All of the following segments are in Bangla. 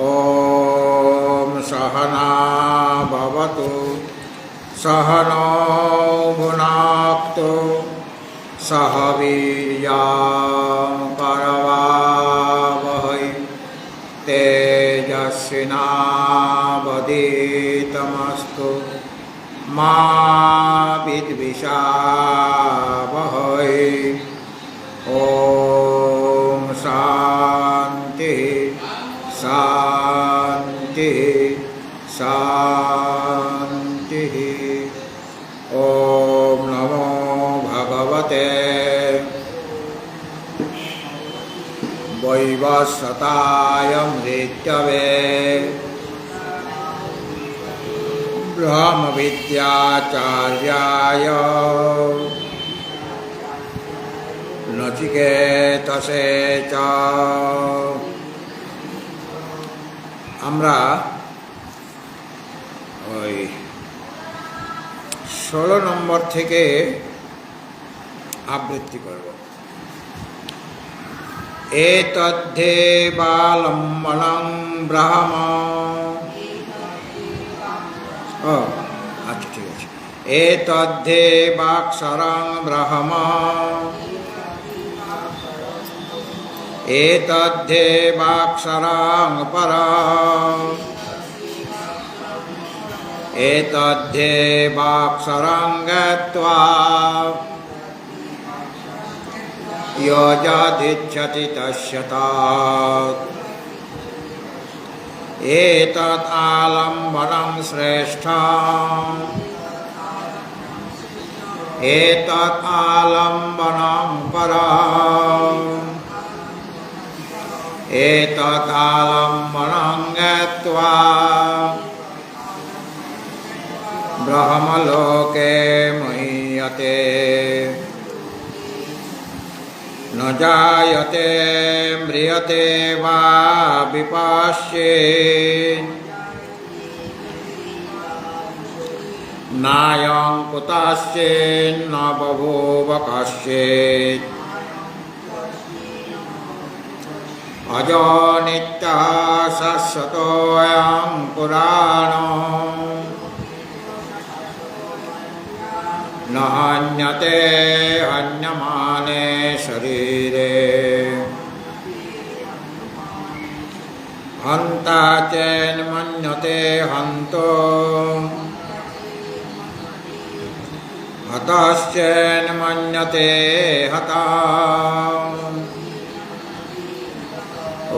ॐ सहना भवतु सहनौ भुनाक्तु सह वीर्यं करवावहै तेजस्विनावधीतमस्तु मा विद्विषावहै। ॐ शान्ति शान्ति शान्ति। ॐ नमो भगवते वैवस्वताय मृत्यवे ब्रह्मविद्याचार्याय नचिकेतसे च। আমরা ওই 16 নম্বর থেকে আবৃত্তি করব। এতদ্ধেবালম্বনং ব্রহ্ম। ও আচ্ছা ঠিক আছে। এতদ্ধেবাক্ষরং ব্রহ্ম एतद्धेवाक्षरं परम् एतद्धेवाक्षरं गत्वा यो यदिच्छति तस्य तत्। एतत् आलम्बनं श्रेष्ठम् एतत् आलम्बनं परम् एतदालम्बनं गत्वा ब्रह्मलोके मुह्यते न जायते म्रियते वा विपश्येत् नायं कुतश्चित् न बभूव कश्चित् अजो नित्यः शाश्वतोऽयं पुराणो न हन्यते हन्यमाने शरीरे हन्ता चैन्मन्यते हन्तो हतश्चैन्मन्यते हता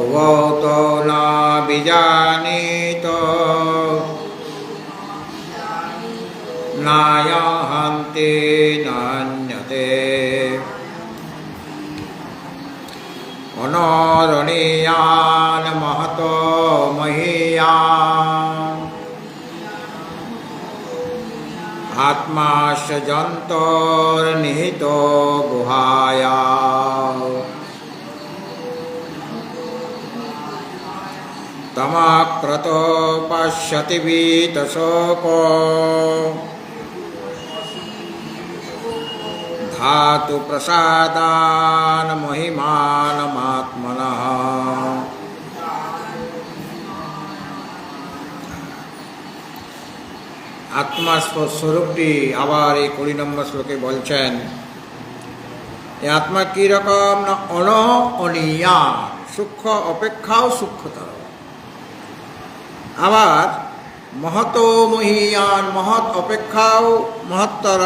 उभौतो न विजानीतो नायं हन्ति नान्यते अनोरणीयान् महतो महीयान् आत्माश्च जन्तोर्निहितो गुहायाम् तमाक्रतो पश्यति वीतशोको धातु प्रसादान् महिमानमात्मनः। আত্মাস্বরূপটি আবার এই 20 নম্বর শ্লোকে বলছেন, এই আত্মা কি রকম না অনিয়া, সূক্ষ্ম অপেক্ষাও সূক্ষ্মতর। আবার মহত মহীয়ান, মহৎ অপেক্ষাও মহত্তর,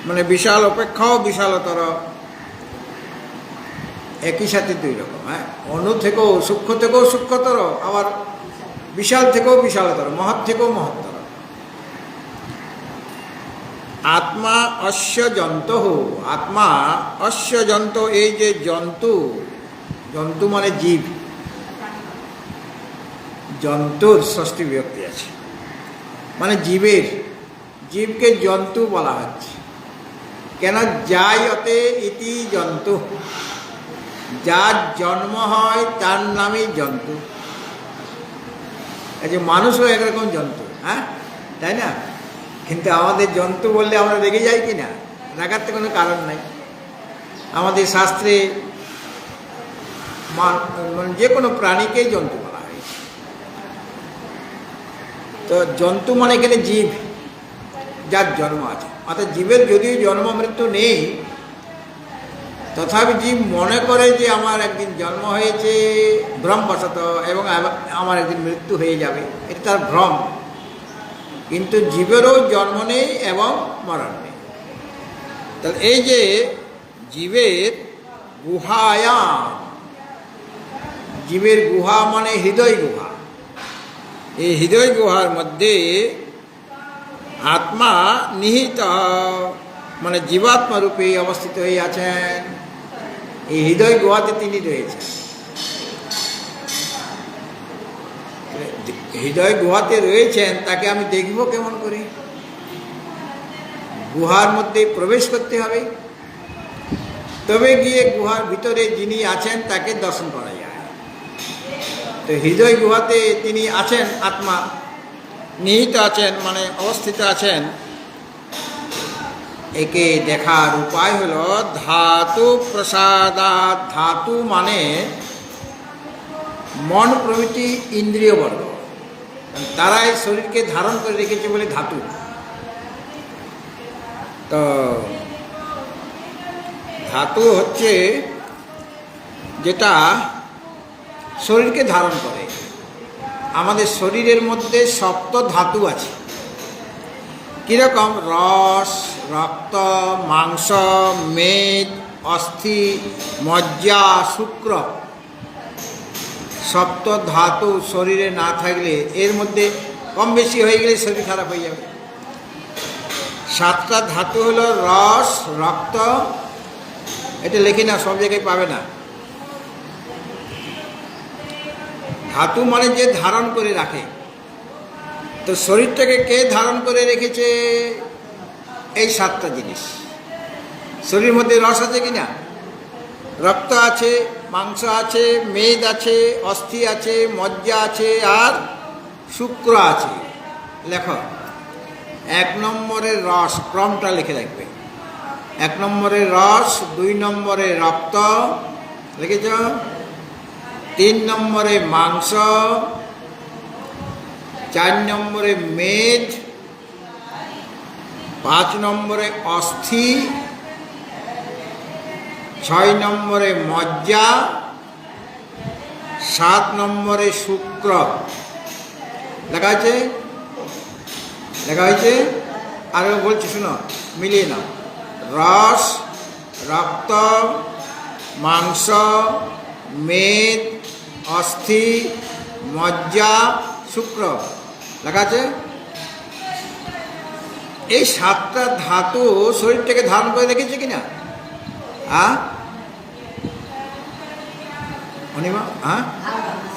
মানে বিশাল অপেক্ষাও বিশালতর। একই সাথে দুই রকম। অণু থেকেও সূক্ষ্ম থেকেও সূক্ষ্মতর, আবার বিশাল থেকেও বিশালতর, মহৎ থেকেও মহত্তর। আত্মা অস্য জন্তু, আত্মা অস্য জন্তু, এই যে জন্তু, জন্তু মানে জীব, জন্তুর ষষ্ঠী বিভক্তি আছে, মানে জীবের, জীবকে জন্তু বলা হচ্ছে। কেন? জায়তে ইতি জন্তু, যার জন্ম হয় তার নামই জন্তু। এই যে মানুষও একরকম জন্তু, তাই না? কিন্তু আমাদের জন্তু বললে আমরা রেগে যাই কি না? রাগার তো কোনো কারণ নাই। আমাদের শাস্ত্রে যে কোনো প্রাণীকেই জন্তু বলা তো জন্তু মানে এখানে জীব, যার জন্ম আছে। অর্থাৎ জীবের যদিও জন্ম মৃত্যু নেই, তথাপি জীব মনে করে যে আমার একদিন জন্ম হয়েছে ভ্রমবশত এবং আমার একদিন মৃত্যু হয়ে যাবে, এটা তার ভ্রম। কিন্তু জীবেরও জন্ম নেই এবং মরণ নেই। তাহলে এই যে জীবের গুহায়াম, জীবের গুহা মানে হৃদয় গুহা, এই হৃদয় গুহার মধ্যে আত্মা নিহিত মানে জীবাত্মা রূপে অবস্থিত হয়ে আছেন। এই হৃদয় গুহাতে তিনি রয়েছেন। হৃদয় গুহাতে রয়েছেন, তাকে আমি দেখব কেমন করে? গুহার মধ্যে প্রবেশ করতে হবে, তবে গিয়ে গুহার ভিতরে যিনি আছেন তাকে দর্শন করা যায়। তো হৃদয় গুহাতে তিনি আছেন, আত্মা নিহিত আছেন মানে অবস্থিত আছেন। একে দেখার উপায় হলো ধাতু প্রসাদাৎ। ধাতু মানে মন প্রভৃতি ইন্দ্রিয়বর্গ, তারাই শরীরকে ধারণ করে রেখেছে বলে ধাতু। তো ধাতু হচ্ছে যেটা শরীরকে ধারণ করে। আমাদের শরীরের মধ্যে সপ্ত ধাতু আছে। কীরকম? রস, রক্ত, মাংস, মেদ, অস্থি, মজ্জা, শুক্র। সপ্ত ধাতু শরীরে না থাকলে, এর মধ্যে কম বেশি হয়ে গেলে শরীর খারাপ হয়ে যাবে। সাতটা ধাতু হলো রস, রক্ত, এটা লেখি না, সব জায়গায় পাবে না। ধাতু মানে যে ধারণ করে রাখে। তো শরীরটাকে কে ধারণ করে রেখেছে? এই সাতটা জিনিস। শরীরের মধ্যে রস আছে কিনা? রক্ত আছে, মাংস আছে, মেদ আছে, অস্থি আছে, মজ্জা আছে, আর শুক্র আছে। লেখো, 1 নম্বরের রস, ক্রমটা লিখে রাখবে। 1 নম্বরে রস, 2 নম্বরে রক্ত, লিখেছ? 3 নম্বরে মাংস, 4 নম্বরে মেদ, 5 নম্বরে অস্থি, 6 নম্বরে মজ্জা, 7 নম্বরে শুক্র। লেখা আছে? লেখা হয়েছে? আর বলছি, শুনো, মিলিয়ে নাও। রস, রক্ত, মাংস, মেদ, অস্থি, মজ্জা, শুক্র। লেখা আছে? এই 7টা ধাতু শরীরটাকে ধারণ করে রেখেছে কিনা? অনিমা?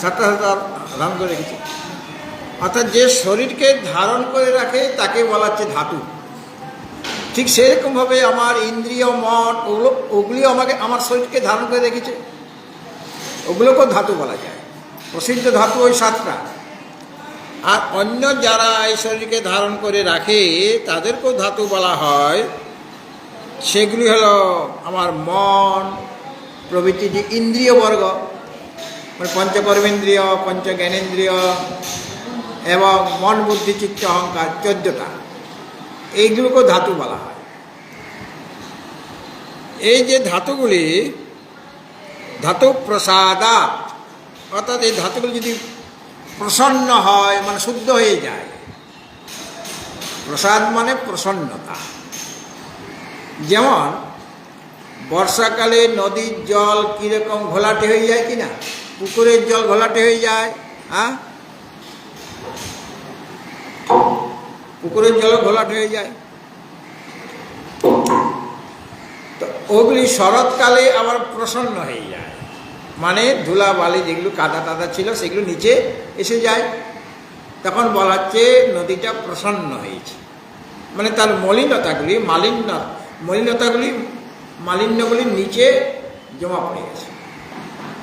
7টা ধাতু ধারণ করে রেখেছে। অর্থাৎ যে শরীরকে ধারণ করে রাখে তাকে বলা হচ্ছে ধাতু। ঠিক সেরকমভাবে আমার ইন্দ্রিয়, মন, ওগুলিও আমার শরীরকে ধারণ করে রেখেছে, ওগুলোকেও ধাতু বলা যায়। প্রসিদ্ধ ধাতু ওই 7টা। আর অন্য যারা এই শরীরকে ধারণ করে রাখে তাদেরকেও ধাতু বলা হয়। সেগুলি হলো আমার মন প্রভৃতি যে ইন্দ্রিয় বর্গ, মানে পঞ্চকর্মেন্দ্রিয়, পঞ্চজ্ঞানেন্দ্রিয় এবং মন, বুদ্ধি, চিত্ত, অহংকার, 14টা। এইগুলোকেও ধাতু বলা হয়। এই যে ধাতুগুলি, ধাতু প্রসাদাৎ, অর্থাৎ এই ধাতুগুলি যদি প্রসন্ন হয় মানে শুদ্ধ হয়ে যায়। প্রসাদ মানে প্রসন্নতা। যেমন বর্ষাকালে নদীর জল কীরকম ঘোলাটে হয়ে যায় কিনা? পুকুরের জল ঘোলাটে হয়ে যায়। পুকুরের জল ঘোলাটে হয়ে যায়। তো ওগুলি শরৎকালে আবার প্রসন্ন হয়ে যায়, মানে ধুলা বালি যেগুলো কাদা টাদা ছিল সেগুলো নিচে এসে যায়। তখন বলা হচ্ছে নদীটা প্রসন্ন হয়েছে, মানে তার মালিন্যগুলি নিচে জমা পড়ে গেছে,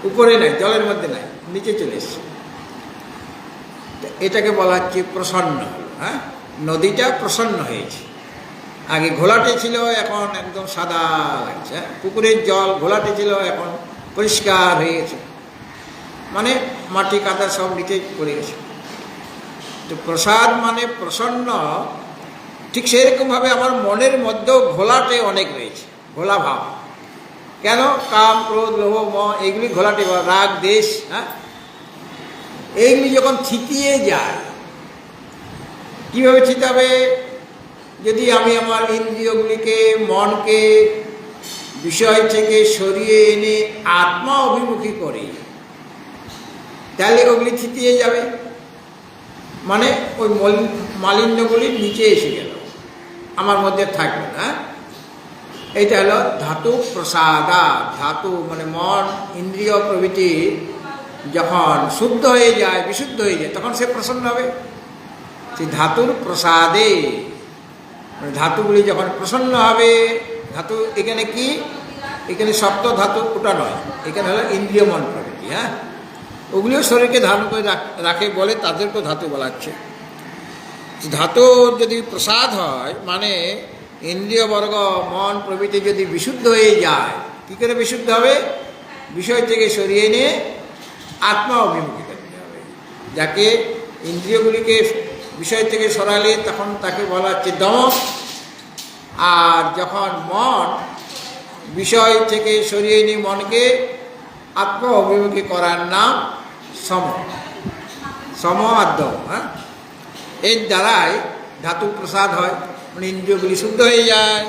উপরে নাই, জলের মধ্যে নাই, নিচে চলে এসছে। এটাকে বলা হচ্ছে প্রসন্ন হলো। নদীটা প্রসন্ন হয়েছে। আগে ঘোলাটে ছিল, এখন একদম সাদা লাগছে। পুকুরের জল ঘোলাটে ছিল, এখন পরিষ্কার হয়ে গেছে, মানে মাটি কাদা সব নিচে পড়ে গেছে। তো তো প্রসাদ মানে প্রসন্ন, ঠিক সেরকমভাবে আমার মনের মধ্যেও ঘোলাটে অনেক রয়েছে, ঘোলা ভাব। কেন? কাম, ক্রোধ, লোভ, মোহ, এইগুলি ঘোলাটে ভাব, রাগ, দ্বেষ, হ্যাঁ, এইগুলি যখন থিতিয়ে যায়, কীভাবে থিতাবে? যদি আমি আমার ইন্দ্রিয়গুলিকে, মনকে বিষয় থেকে সরিয়ে এনে আত্মা অভিমুখী করি, তাহলে ওগুলি থিতিয়ে যাবে। মানে ওই মালিন্যগুলি নিচে এসে গেল, আমার মধ্যে থাকবে না। এইটা হলো ধাতু প্রসাদা। ধাতু মানে মন, ইন্দ্রিয় প্রভৃতি যখন শুদ্ধ হয়ে যায়, বিশুদ্ধ হয়ে যায়, তখন সে প্রসন্ন হবে। সেই ধাতুর প্রসাদে, মানে ধাতুগুলি যখন প্রসন্ন হবে, ধাতু এখানে কি? এখানে সপ্ত ধাতু, ওটা নয়, এখানে হলো ইন্দ্রিয়, মন প্রভৃতি। হ্যাঁ, ওগুলিও শরীরকে ধারণ করে রাখে বলে তাদেরকেও ধাতু বলা হচ্ছে। ধাতু যদি প্রসাদ হয়, মানে ইন্দ্রিয় বর্গ, মন প্রভৃতি যদি বিশুদ্ধ হয়ে যায়, কী করে বিশুদ্ধ হবে? বিষয় থেকে সরিয়ে এনে আত্মা অভিমুখী করতে হবে। যাকে ইন্দ্রিয়গুলিকে বিষয় থেকে সরালে তখন তাকে বলা হচ্ছে দমন, আর যখন মন বিষয় থেকে সরিয়ে এনে মনকে আত্মা অভিমুখী করার নাম সম। সম আর দম। হ্যাঁ, এর দ্বারাই ধাতু প্রসাদ হয়, মানে ইন্দ্রিয়গুলি শুদ্ধ হয়ে যায়।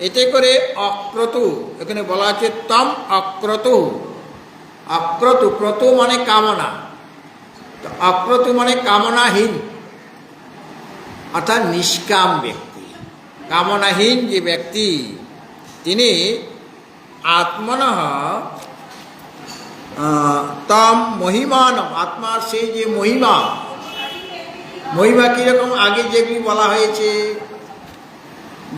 এতে করে অক্রতু, এখানে বলা আছে তম অক্রতু। অক্রতু, ক্রতু মানে কামনা, তো অক্রতু মানে কামনাহীন, অর্থাৎ নিষ্কাম ব্যক্তি। কামনাহীন যে ব্যক্তি, তিনি আত্মনঃ তম মহিমান, আত্মার সেই যে মহিমা, মহিমা কীরকম? আগে যেগুলি বলা হয়েছে,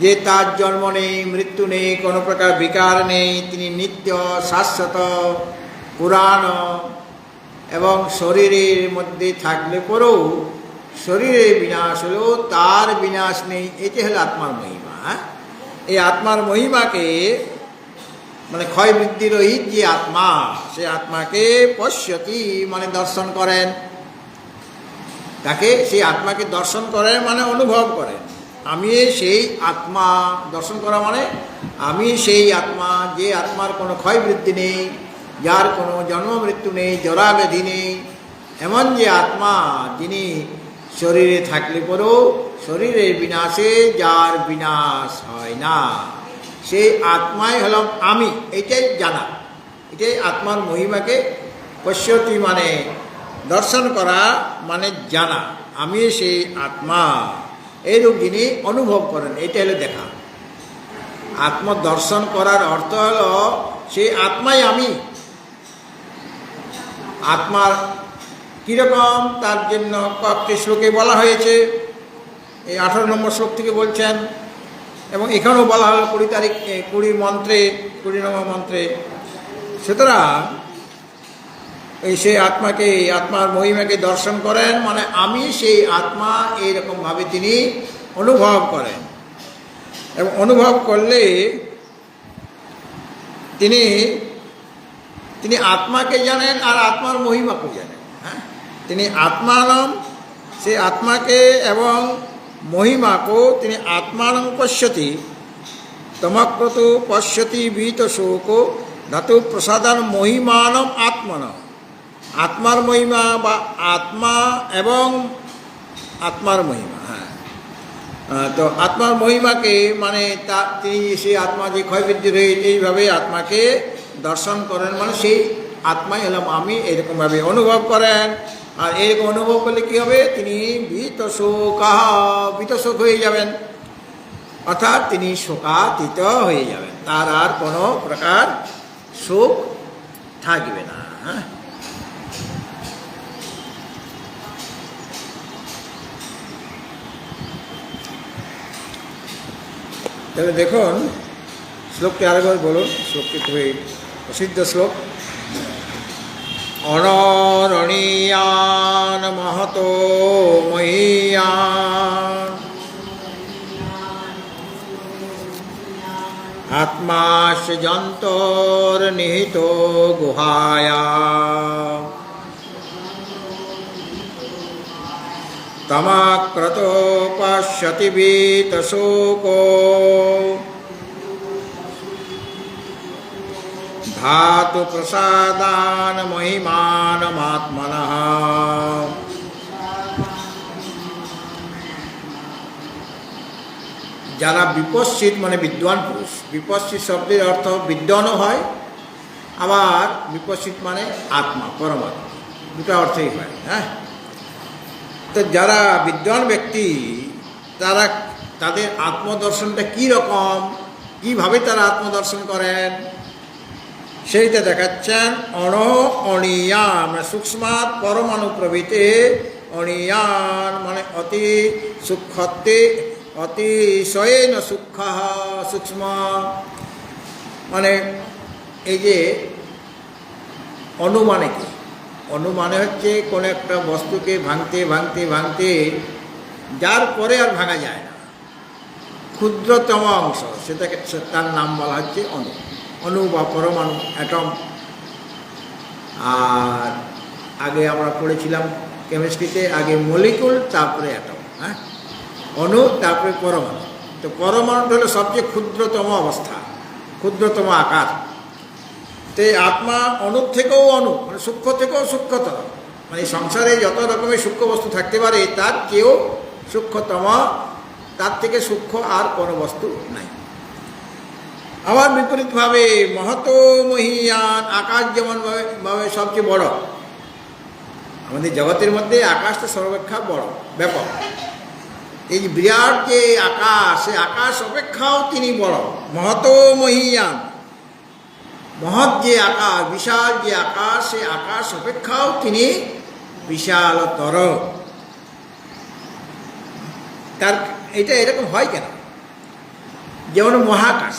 যে তার জন্ম নেই, মৃত্যু নেই, কোনো প্রকার বিকার নেই, তিনি নিত্য, শাশ্বত, পুরাণ, এবং শরীরের মধ্যে থাকলে পরেও শরীরের বিনাশ হলেও তার বিনাশ নেই। এটি হলো আত্মার মহিমা। এই আত্মার মহিমাকে, মানে ক্ষয় বৃদ্ধি রহিত যে আত্মা, সে আত্মাকে পশ্যতি মানে দর্শন করেন। তাকে, সেই আত্মাকে দর্শন করেন মানে অনুভব করেন। আমি সেই আত্মা, দর্শন করা মানে আমি সেই আত্মা, যে আত্মার কোনো ক্ষয় বৃদ্ধি নেই, যার কোনো জন্ম মৃত্যু নেই, জরা ব্যাধি নেই, এমন যে আত্মা, যিনি শরীরে থাকলে পরেও শরীরের বিনাশে যার বিনাশ হয় না, সেই আত্মাই হলাম আমি। এইটাই জানা, এটাই আত্মার মহিমাকে পশ্যতি মানে দর্শন করা, মানে জানা, আমি সেই আত্মা, এইরূপ যিনি অনুভব করেন, এটা হলো দেখা। আত্মদর্শন করার অর্থ হলো সেই আত্মাই আমি। আত্মার কীরকম, তার জন্য কয়েকটি শ্লোকে বলা হয়েছে। এই 18 নম্বর শ্লোক থেকে বলছেন, এবং এখানেও বলা হলো 20 মন্ত্রে, 20 নম্বর মন্ত্রে। সুতরাং এই সেই আত্মাকে, আত্মার মহিমাকে দর্শন করেন মানে আমি সেই আত্মা, এইরকমভাবে তিনি অনুভব করেন। এবং অনুভব করলে তিনি আত্মাকে জানেন আর আত্মার মহিমাকে জানেন। হ্যাঁ, তিনি আত্মানম, সেই আত্মাকে এবং মহিমাকেও তিনি আত্মানং পশ্যতি, তমক্রতু পশ্যতি ভীত শোক ধাতু প্রসাদান মহিমানম আত্মন। আত্মার মহিমা বা আত্মা এবং আত্মার মহিমা। হ্যাঁ, তো আত্মার মহিমাকে মানে তিনি সেই আত্মা যে ক্ষয়বৃদ্ধি রয়ে এইভাবে আত্মাকে দর্শন করেন, মানে সেই আত্মাই হলাম আমি, এরকমভাবে অনুভব করেন। আর এরকম অনুভব করলে কী হবে? তিনি ভীতশোক হয়ে যাবেন, অর্থাৎ তিনি শোকাতীত হয়ে যাবেন, তার আর কোনো প্রকার শোক থাকবে না। হ্যাঁ, তাহলে দেখুন শ্লোকটি আরেকবার বলুন। শ্লোকটি খুবই প্রসিদ্ধ শ্লোক। অনরণীয়ান মহতো মহীয়ান আত্মাশ যন্তর নিহিত গুহায়া তমাক্রতোপশ্যতি ভীতশোকো ধাতু প্রসাদান মহিমানমাত্মনঃ। যারা বিপশ্চিত মানে বিদ্বান পুরুষ, বিপশ্চিত শব্দের অর্থ বিদ্বানও হয়, আবার বিপশ্চিত মানে আত্মা, পরমাত্মা, দুটো অর্থই হয়। হ্যাঁ, তো যারা বিদ্বান ব্যক্তি তারা তাদের আত্মদর্শনটা কী রকম, কীভাবে তারা আত্মদর্শন করেন সেইটা দেখাচ্ছেন। অণীয়ান মানে সূক্ষ্মাৎ পরমাণু প্রভৃতি, অণীয়ান মানে অতি সূক্ষ্মত্বে অতিশয়েন সূক্ষ্ম, মানে এই যে অনুমানে কি, অনুমানে হচ্ছে কোনো একটা বস্তুকে ভাঙতে ভাঙতে ভাঙতে যার পরে আর ভাঙা যায় না, ক্ষুদ্রতম অংশ, সেটাকে তার নাম বলা হচ্ছে অণু। অণু বা পরমাণু, অ্যাটম। আর আগে আমরা পড়েছিলাম কেমিস্ট্রিতে, আগে মলিকুল তারপরে অ্যাটম। হ্যাঁ, অণু তারপরে পরমাণু। তো পরমাণুটা হলো সবচেয়ে ক্ষুদ্রতম অবস্থা, ক্ষুদ্রতম আকার। তো এই আত্মা অণুর থেকেও অণু, মানে সূক্ষ্ম থেকেও সূক্ষ্মতর, মানে সংসারে যত রকমের সূক্ষ্ম বস্তু থাকতে পারে তার চেয়েও সূক্ষ্মতম, তার থেকে সূক্ষ্ম আর কোনো বস্তু নাই। আবার বিপরীতভাবে মহত মহীয়ান, আকাশ যেমন ভাবে সবচেয়ে বড়, আমাদের জগতের মধ্যে আকাশটা সর্বাপেক্ষা বড়, ব্যাপক। এই যে বিরাট যে আকাশ, সে আকাশ অপেক্ষাও তিনি বড়, মহত মহীয়ান। মহৎ যে আকাশ, বিশাল যে আকাশ, সে আকাশ অপেক্ষাও তিনি বিশালতর। তার এটা এরকম হয় কেন? যেমন মহাকাশ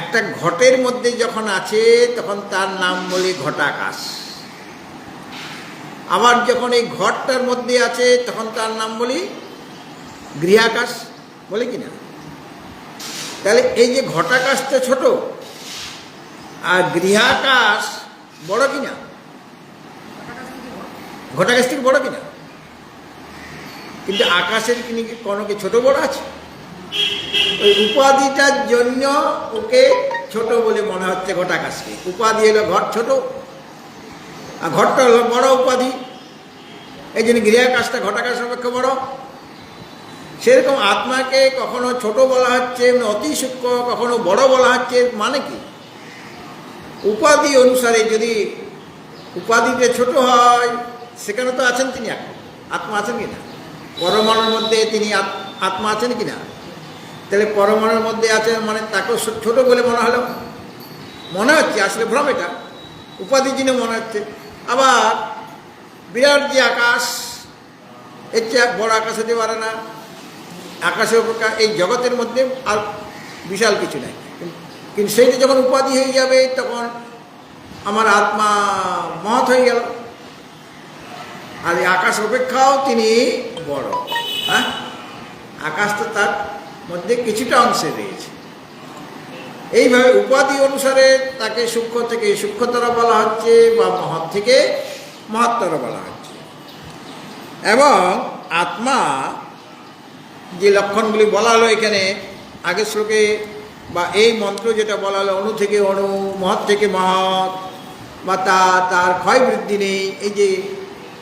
একটা ঘটের মধ্যে যখন আছে তখন তার নাম বলি ঘটাকাশ, আবার যখন এই ঘটটার মধ্যে আছে তখন তার নাম বলি গৃহাকাশ, বলে কিনা? তাহলে এই যে ঘটাকাশটা ছোট আর গৃহাকাশ বড় কিনা? ঘটাকাশ থেকে বড় কিনা? কিন্তু আকাশের কোনো কি ছোট বড় আছে? ওই উপাধিটার জন্য ওকে ছোট বলে মনে হচ্ছে ঘটাকাশকে। উপাধি হলো ঘট ছোট, আর ঘটটা হলো বড় উপাধি, এই জন্য গৃহাকাশটা ঘটাকাশ অপেক্ষা বড়। সেরকম আত্মাকে কখনো ছোট বলা হচ্ছে, অতি সূক্ষ্ম, কখনো বড় বলা হচ্ছে। মানে কি? উপাধি অনুসারে যদি উপাধিতে ছোট হয়, সেখানে তো আছেন তিনি, আত্মা আছেন কিনা? পরমাণুর মধ্যে তিনি আত্মা আছেন কিনা? তাহলে পরমাণুর মধ্যে আছেন মানে তাকেও ছোট বলে মনে হচ্ছে, আসলে ভ্রম, এটা উপাধির জন্য মনে হচ্ছে। আবার বিরাট যে আকাশ, এর চেয়ে বড় আকাশ হতে পারে না। আকাশের অপেক্ষা এই জগতের মধ্যে আর বিশাল কিছু নাই। কিন্তু সেইটা যখন উপাধি হয়ে যাবে তখন আমার আত্মা মহৎ হয়ে গেল, আর এই আকাশ অপেক্ষাও তিনি বড়। হ্যাঁ, আকাশ তো তার মধ্যে কিছুটা অংশে রয়েছে। এইভাবে উপাধি অনুসারে তাকে সূক্ষ্ম থেকে সূক্ষ্মতর বলা হচ্ছে, বা মহৎ থেকে মহত্তর বলা হচ্ছে। এবং আত্মা যে লক্ষণগুলি বলা হলো এখানে আগের শ্লোকে, বা এই মন্ত্র যেটা বলা হলো, অণু থেকে অণু, মহৎ থেকে মহৎ, বা তার ক্ষয় বৃদ্ধি নেই, এই যে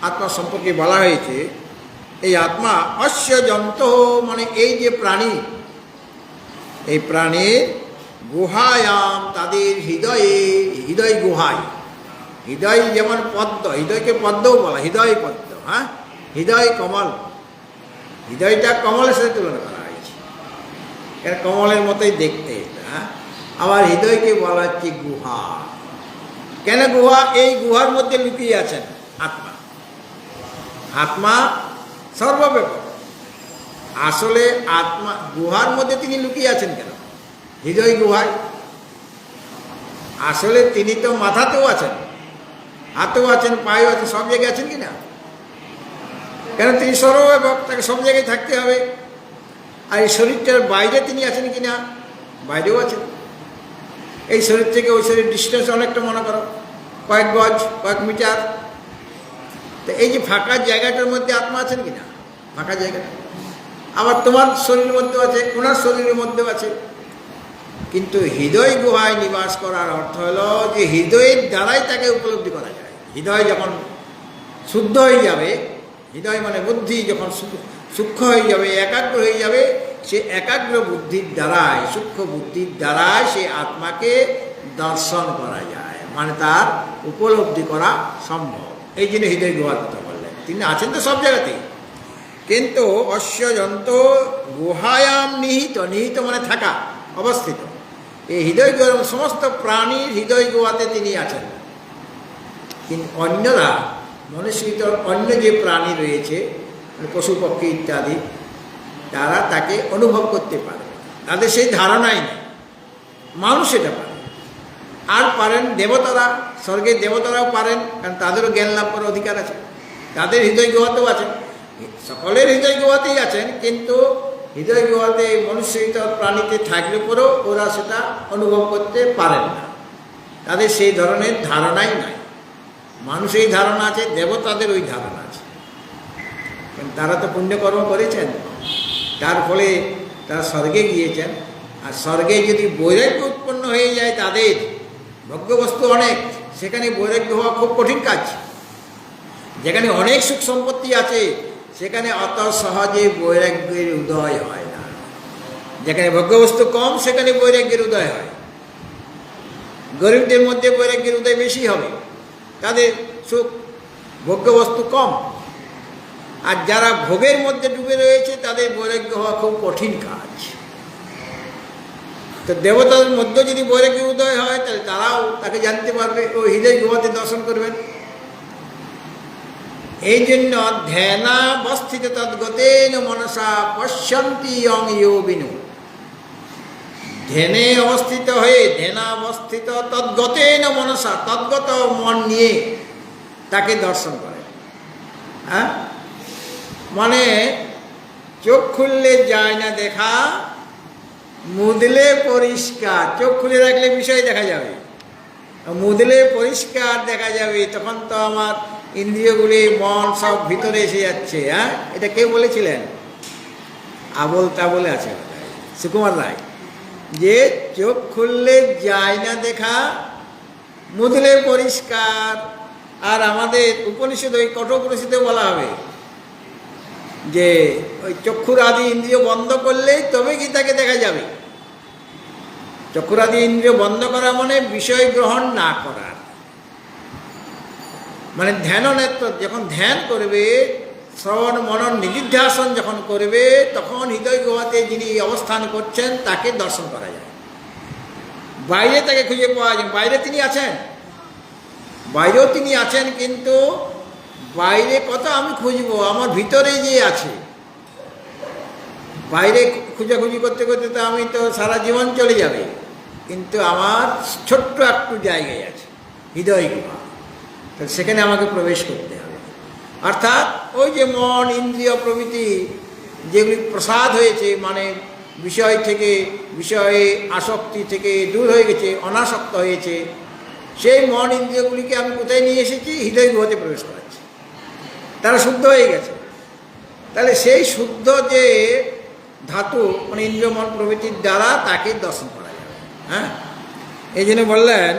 আত্মা সম্পর্কে বলা হয়েছে, এই আত্মা অশ্য যন্ত্র মানে এই যে প্রাণী, এই প্রাণীর গুহায়াম, তাদের হৃদয়ে, হৃদয় গুহায়, হৃদয় যেমন পদ্ম, হৃদয়কে পদ্মও বলা, হৃদয় পদ্ম। হ্যাঁ, হৃদয় কমল, হৃদয়টা কমলের সাথে তুলনা করা হয়েছে, কেন কমলের মতোই দেখতে। হ্যাঁ, আবার হৃদয়কে বলা হচ্ছে গুহা। কেন গুহা? এই গুহার মধ্যে লুকিয়ে আছেন আত্মা। আত্মা সর্বব্যাপক। আসলে আত্মা গুহার মধ্যে তিনি লুকিয়ে আছেন কেন? হৃদয় গুহায়। আসলে তিনি তো মাথাতেও আছেন, হাতেও আছেন, পায়েও আছেন, সব জায়গায় আছেন কিনা? কেন? তিনি সর্বব্যাপক, তাকে সব জায়গায় থাকতে হবে। আর এই শরীরটার বাইরে তিনি আছেন কিনা? বাইরেও আছেন। এই শরীর থেকে ওই শরীর ডিস্টেন্স অনেকটা, মনে করো কয়েক গজ, কয়েক মিটার। তো এই যে ফাঁকা জায়গাটার মধ্যে আত্মা আছেন কিনা, ফাঁকা জায়গাটা আবার তোমার শরীরের মধ্যেও আছে, ওনার শরীরের মধ্যেও আছে। কিন্তু হৃদয় গুহায় নিবাস করার অর্থ হলো যে হৃদয়ের দ্বারাই তাকে উপলব্ধি করা যায়। হৃদয় যখন শুদ্ধ হয়ে যাবে, হৃদয় মানে বুদ্ধি যখন সূক্ষ্ম হয়ে যাবে, একাগ্র হয়ে যাবে, সে একাগ্র বুদ্ধির দ্বারাই, সূক্ষ্ম বুদ্ধির দ্বারাই সে আত্মাকে দর্শন করা যায়, মানে তার উপলব্ধি করা সম্ভব। এই জন্য হৃদয় গুহার কথা বললেন। তিনি আছেন তো সব জায়গাতেই, কিন্তু অশ্য যন্ত্র গুহায়াম নিহিত, নিহিত মানে থাকা, অবস্থিত। এই হৃদয় গুহার সমস্ত প্রাণীর হৃদয় গুহাতে তিনি আছেন। কিন্তু অন্যরা, মনুষ্যিত অন্য যে প্রাণী রয়েছে, পশু পক্ষী ইত্যাদি, তারা তাকে অনুভব করতে পারে, তাদের সেই ধারণাই নেই। মানুষ এটা পারে, আর পারেন দেবতারা, স্বর্গের দেবতারাও পারেন, কারণ তাদেরও জ্ঞান লাভ করার অধিকার আছে, তাদের হৃদয় গুহাতেও আছেন, সকলের হৃদয় গুহাতেই আছেন। কিন্তু হৃদয় গুহাতে মনুষ্যিত প্রাণীতে থাকলে পরেও ওরা সেটা অনুভব করতে পারেন না, তাদের সেই ধরনের ধারণাই নাই। মানুষের ধারণা আছে, দেবতাদের ওই ধারণা আছে, কারণ তারা তো পুণ্যকর্ম করেছেন, তার ফলে তারা স্বর্গে গিয়েছেন। আর স্বর্গে যদি বৈরাগ্য উৎপন্ন হয়ে যায় তাদের, ভোগ্যবস্তু অনেক, সেখানে বৈরাগ্য হওয়া খুব কঠিন কাজ। যেখানে অনেক সুখ সম্পত্তি আছে সেখানে অত সহজে বৈরাগ্যের উদয় হয় না। যেখানে ভোগ্যবস্তু কম সেখানে বৈরাগ্যের উদয় হয়। গরিবদের মধ্যে বৈরাগ্যের উদয় বেশি হবে, তাদের সুখ ভোগ্যবস্তু কম। আর যারা ভোগের মধ্যে ডুবে রয়েছে তাদের বৈরাগ্য হওয়া খুব কঠিন কাজ। তো দেবতাদের মধ্যে যদি বৈরাগ্যের উদয় হয় তাহলে তারাও তাকে জানতে পারবে, ও হৃদয় গুহাতে দর্শন করবেন। এই জন্য ধ্যানাবস্থিত তদ্গতেন মনসা পশ্যন্তি অং যোগিনো, ধ্যানে অবস্থিত হয়ে, ধ্যানাবস্থিত তদ্গতেন মনসা, তদ্গত মন নিয়ে তাকে দর্শন করে। হ্যাঁ, মানে চোখ খুললে যায় না দেখা, মুদলে পরিষ্কার। চোখ খুলে রাখলে বিষয় দেখা যাবে, মুদলে পরিষ্কার দেখা যাবে, তখন তো আমার ইন্দ্রিয়গুলি, মন সব ভিতরে এসে যাচ্ছে। হ্যাঁ, এটা কে বলেছিলেন? আবল তাবলে আছে সুকুমার রায়, যে চোখ খুললে যায় না দেখা, মুদলে পরিষ্কার। আর আমাদের উপনিষদ, ওই কঠোপনিষদে বলা হবে যে ওই চক্ষুর আদি ইন্দ্রিয় বন্ধ করলেই তবে গীতাকে দেখা যাবে। চক্ষুর আদি ইন্দ্রিয় বন্ধ করা মানে বিষয় গ্রহণ না করার, মানে ধ্যাননেত্র। যখন ধ্যান করবে, শ্রবণ মনন নিদিধ্যাসন যখন করবে, তখন হৃদয় গুহাতে যিনি অবস্থান করছেন তাকে দর্শন করা যায়। বাইরে তাকে খুঁজে পাওয়া যায়, বাইরে তিনি আছেন, বাইরেও তিনি আছেন, কিন্তু বাইরে কত আমি খুঁজবো, আমার ভিতরে যে আছে। বাইরে খুঁজাখুঁজি করতে করতে তো আমি তো সারা জীবন চলে যাবে, কিন্তু আমার ছোট্ট একটু জায়গায় আছে হৃদয় গুহা, তো সেখানে আমাকে প্রবেশ করতে হবে। অর্থাৎ ওই যে মন, ইন্দ্রিয় প্রভৃতি যেগুলি প্রসাদ হয়েছে, মানে বিষয় থেকে, বিষয়ে আসক্তি থেকে দূর হয়ে গেছে, অনাসক্ত হয়েছে, সেই মন ইন্দ্রিয়গুলিকে আমি কোথায় নিয়ে এসেছি? হৃদয় গুহাতে প্রবেশ করাচ্ছি, তারা শুদ্ধ হয়ে গেছে। তাহলে সেই শুদ্ধ যে ধাতু, মানে ইন্দ্রিয় মন প্রভৃতির দ্বারা তাকে দর্শন করা যাবে। হ্যাঁ, এই জন্য বললেন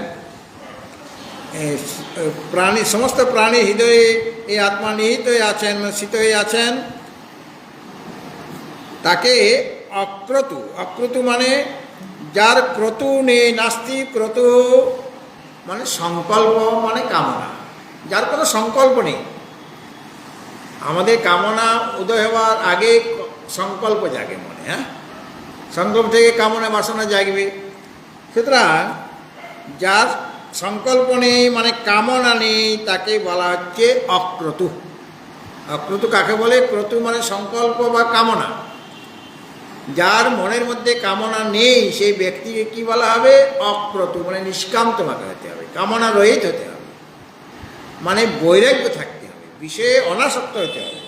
প্রাণী, সমস্ত প্রাণী হৃদয়ে এই আত্মা নিহিত হয়ে আছেন, স্থিত হয়ে আছেন। তাকে অক্রতু, অক্রতু মানে যার ক্রতু নেই, নাস্তি ক্রতু মানে সংকল্প, মানে কামনা, যার কোনো সংকল্প নেই। আমাদের কামনা উদয় হওয়ার আগে সংকল্প জাগে মনে। হ্যাঁ, সংকল্প থেকে কামনা বাসনা জাগবে। সুতরাং যার সংকল্প নেই, মানে কামনা নেই, তাকে বলা হচ্ছে অক্রতু। অক্রতু কাকে বলে? ক্রতু মানে সংকল্প বা কামনা। যার মনের মধ্যে কামনা নেই সেই ব্যক্তিকে কি বলা হবে? অক্রতু, মানে নিষ্কামতভাবে হতে হবে, কামনা রহিত হতে হবে, মানে বৈরাগ্য থাকতে হবে, বিষয়ে অনাসক্ত হতে হবে।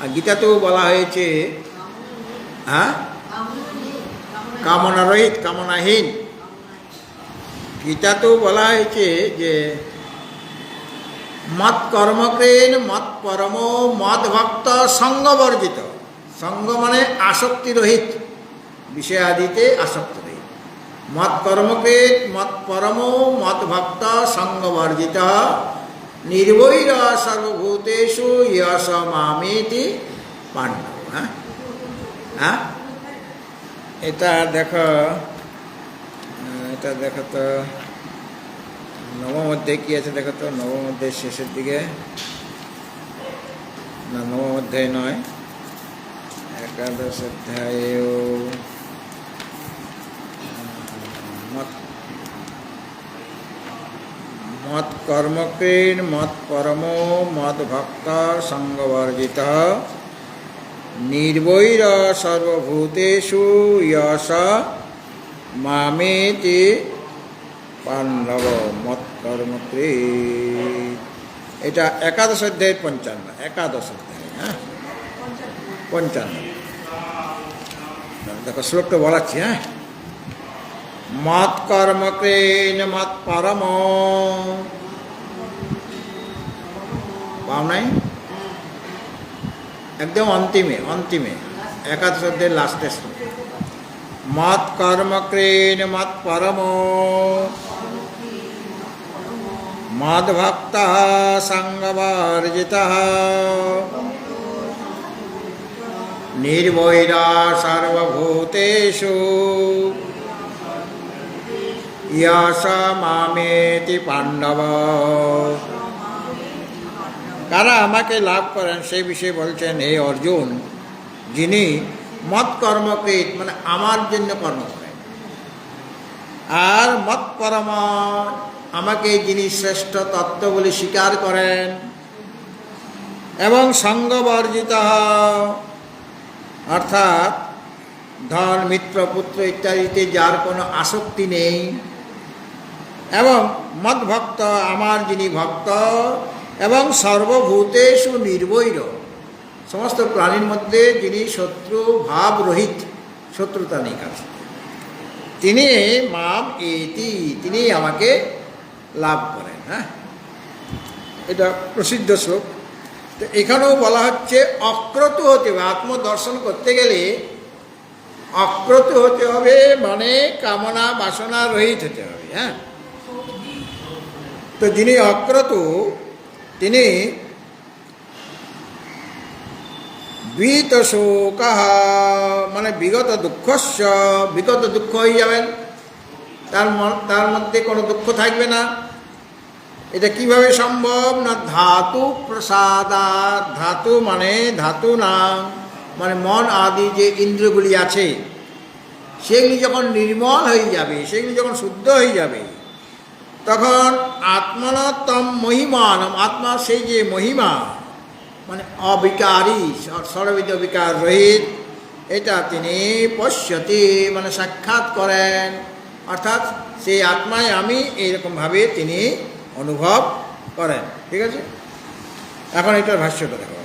আর গীতাতেও বলা হয়েছে, হ্যাঁ, কামনা রহিত, কামনাহীন। গীতাতেও বলা হয়েছে যে মত কর্মকৃন মত পরম মদ ভক্ত সঙ্গবর্জিত। সঙ্গ মানে আসক্তি রহিত, বিষয় আদিতে আসক্তি রহিত। মত কর্মকৃত মত পরম মত ভক্ত সঙ্গবর্জিত নির্বৈর সর্বভূতেষু ইয়স মামেতি পাণ্ডব। হ্যাঁ হ্যাঁ, এটা দেখো তো নবম অধ্যায় কি আছে দেখো তো। নবম অধ্যায় শেষের দিকে, না নবম অধ্যায় নয়, একাদশ অধ্যায় মত কর্মকৃন মত পরম মদ ভক্ত সঙ্গবর্জিত নির্বৈর সর্বভূতেষু ইয়স মামেতি পাণ্ডব মত কর্মকৃত। এটা একাদশ অধ্যায়ের 55, একাদশ অধ্যায়। হ্যাঁ 55 দেখো, শ্লোকটা বলাচ্ছি। হ্যাঁ, মত কর্মকৃন মত পরম, পাও নাই? একদম অন্তিমে একাদশ অধ্যায়ের লাস্টের শ্লোক। মত কর্মকৃন মত পরম মদ ভক্ত সঙ্গবর্জিত নির্বৈর সর্বভূতেষু ইয়স মামেতি পাণ্ডব। কারা আমাকে লাভ করেন সেই বিষয়ে বলছেন, হে অর্জুন, যিনি মত কর্মকৃত মানে আমার জন্য কর্ম করেন, আর মত পরম আমাকে যিনি শ্রেষ্ঠ তত্ত্ব বলে স্বীকার করেন, এবং সঙ্গবর্জিত অর্থাৎ ধন মিত্র পুত্র ইত্যাদিতে যার কোনো আসক্তি নেই, এবং মদ ভক্ত আমার যিনি ভক্ত, এবং সর্বভূতেষু নির্বৈর সমস্ত প্রাণীর মধ্যে যিনি শত্রু ভাব রহিত, শত্রুতা নেই কার সাথে, তিনি মাম এতি, তিনি আমাকে লাভ করেন। হ্যাঁ, এটা প্রসিদ্ধ শ্লোক। তো এখানেও বলা হচ্ছে অক্রতু হতে হবে। আত্মদর্শন করতে গেলে অক্রতু হতে হবে, মানে কামনা বাসনা রহিত হতে হবে। হ্যাঁ, তো যিনি অক্রতু তিনি বিত শোক মানে বিগত দুঃখস্য, বিগত দুঃখ হয়ে যাবেন, তার মধ্যে কোনো দুঃখ থাকবে না। এটা কিভাবে সম্ভব? না ধাতু প্রসাদাৎ। ধাতু মানে ধাতু না, মানে মন আদি যে ইন্দ্রিয়গুলি আছে সেগুলি যখন নির্মল হয়ে যাবে, সেগুলি যখন শুদ্ধ হয়ে যাবে, তখন আত্মনতম মহিমান, আত্মার সেই যে মহিমা মানে অবিকারী, সর্ববিধ বিকার রহিত, এটা তিনি পশ্যতি মানে সাক্ষাৎ করেন। অর্থাৎ সেই আত্মায় আমি এইরকমভাবে তিনি অনুভব করেন। ঠিক আছে, এখন এটার ভাষ্যটা দেখো।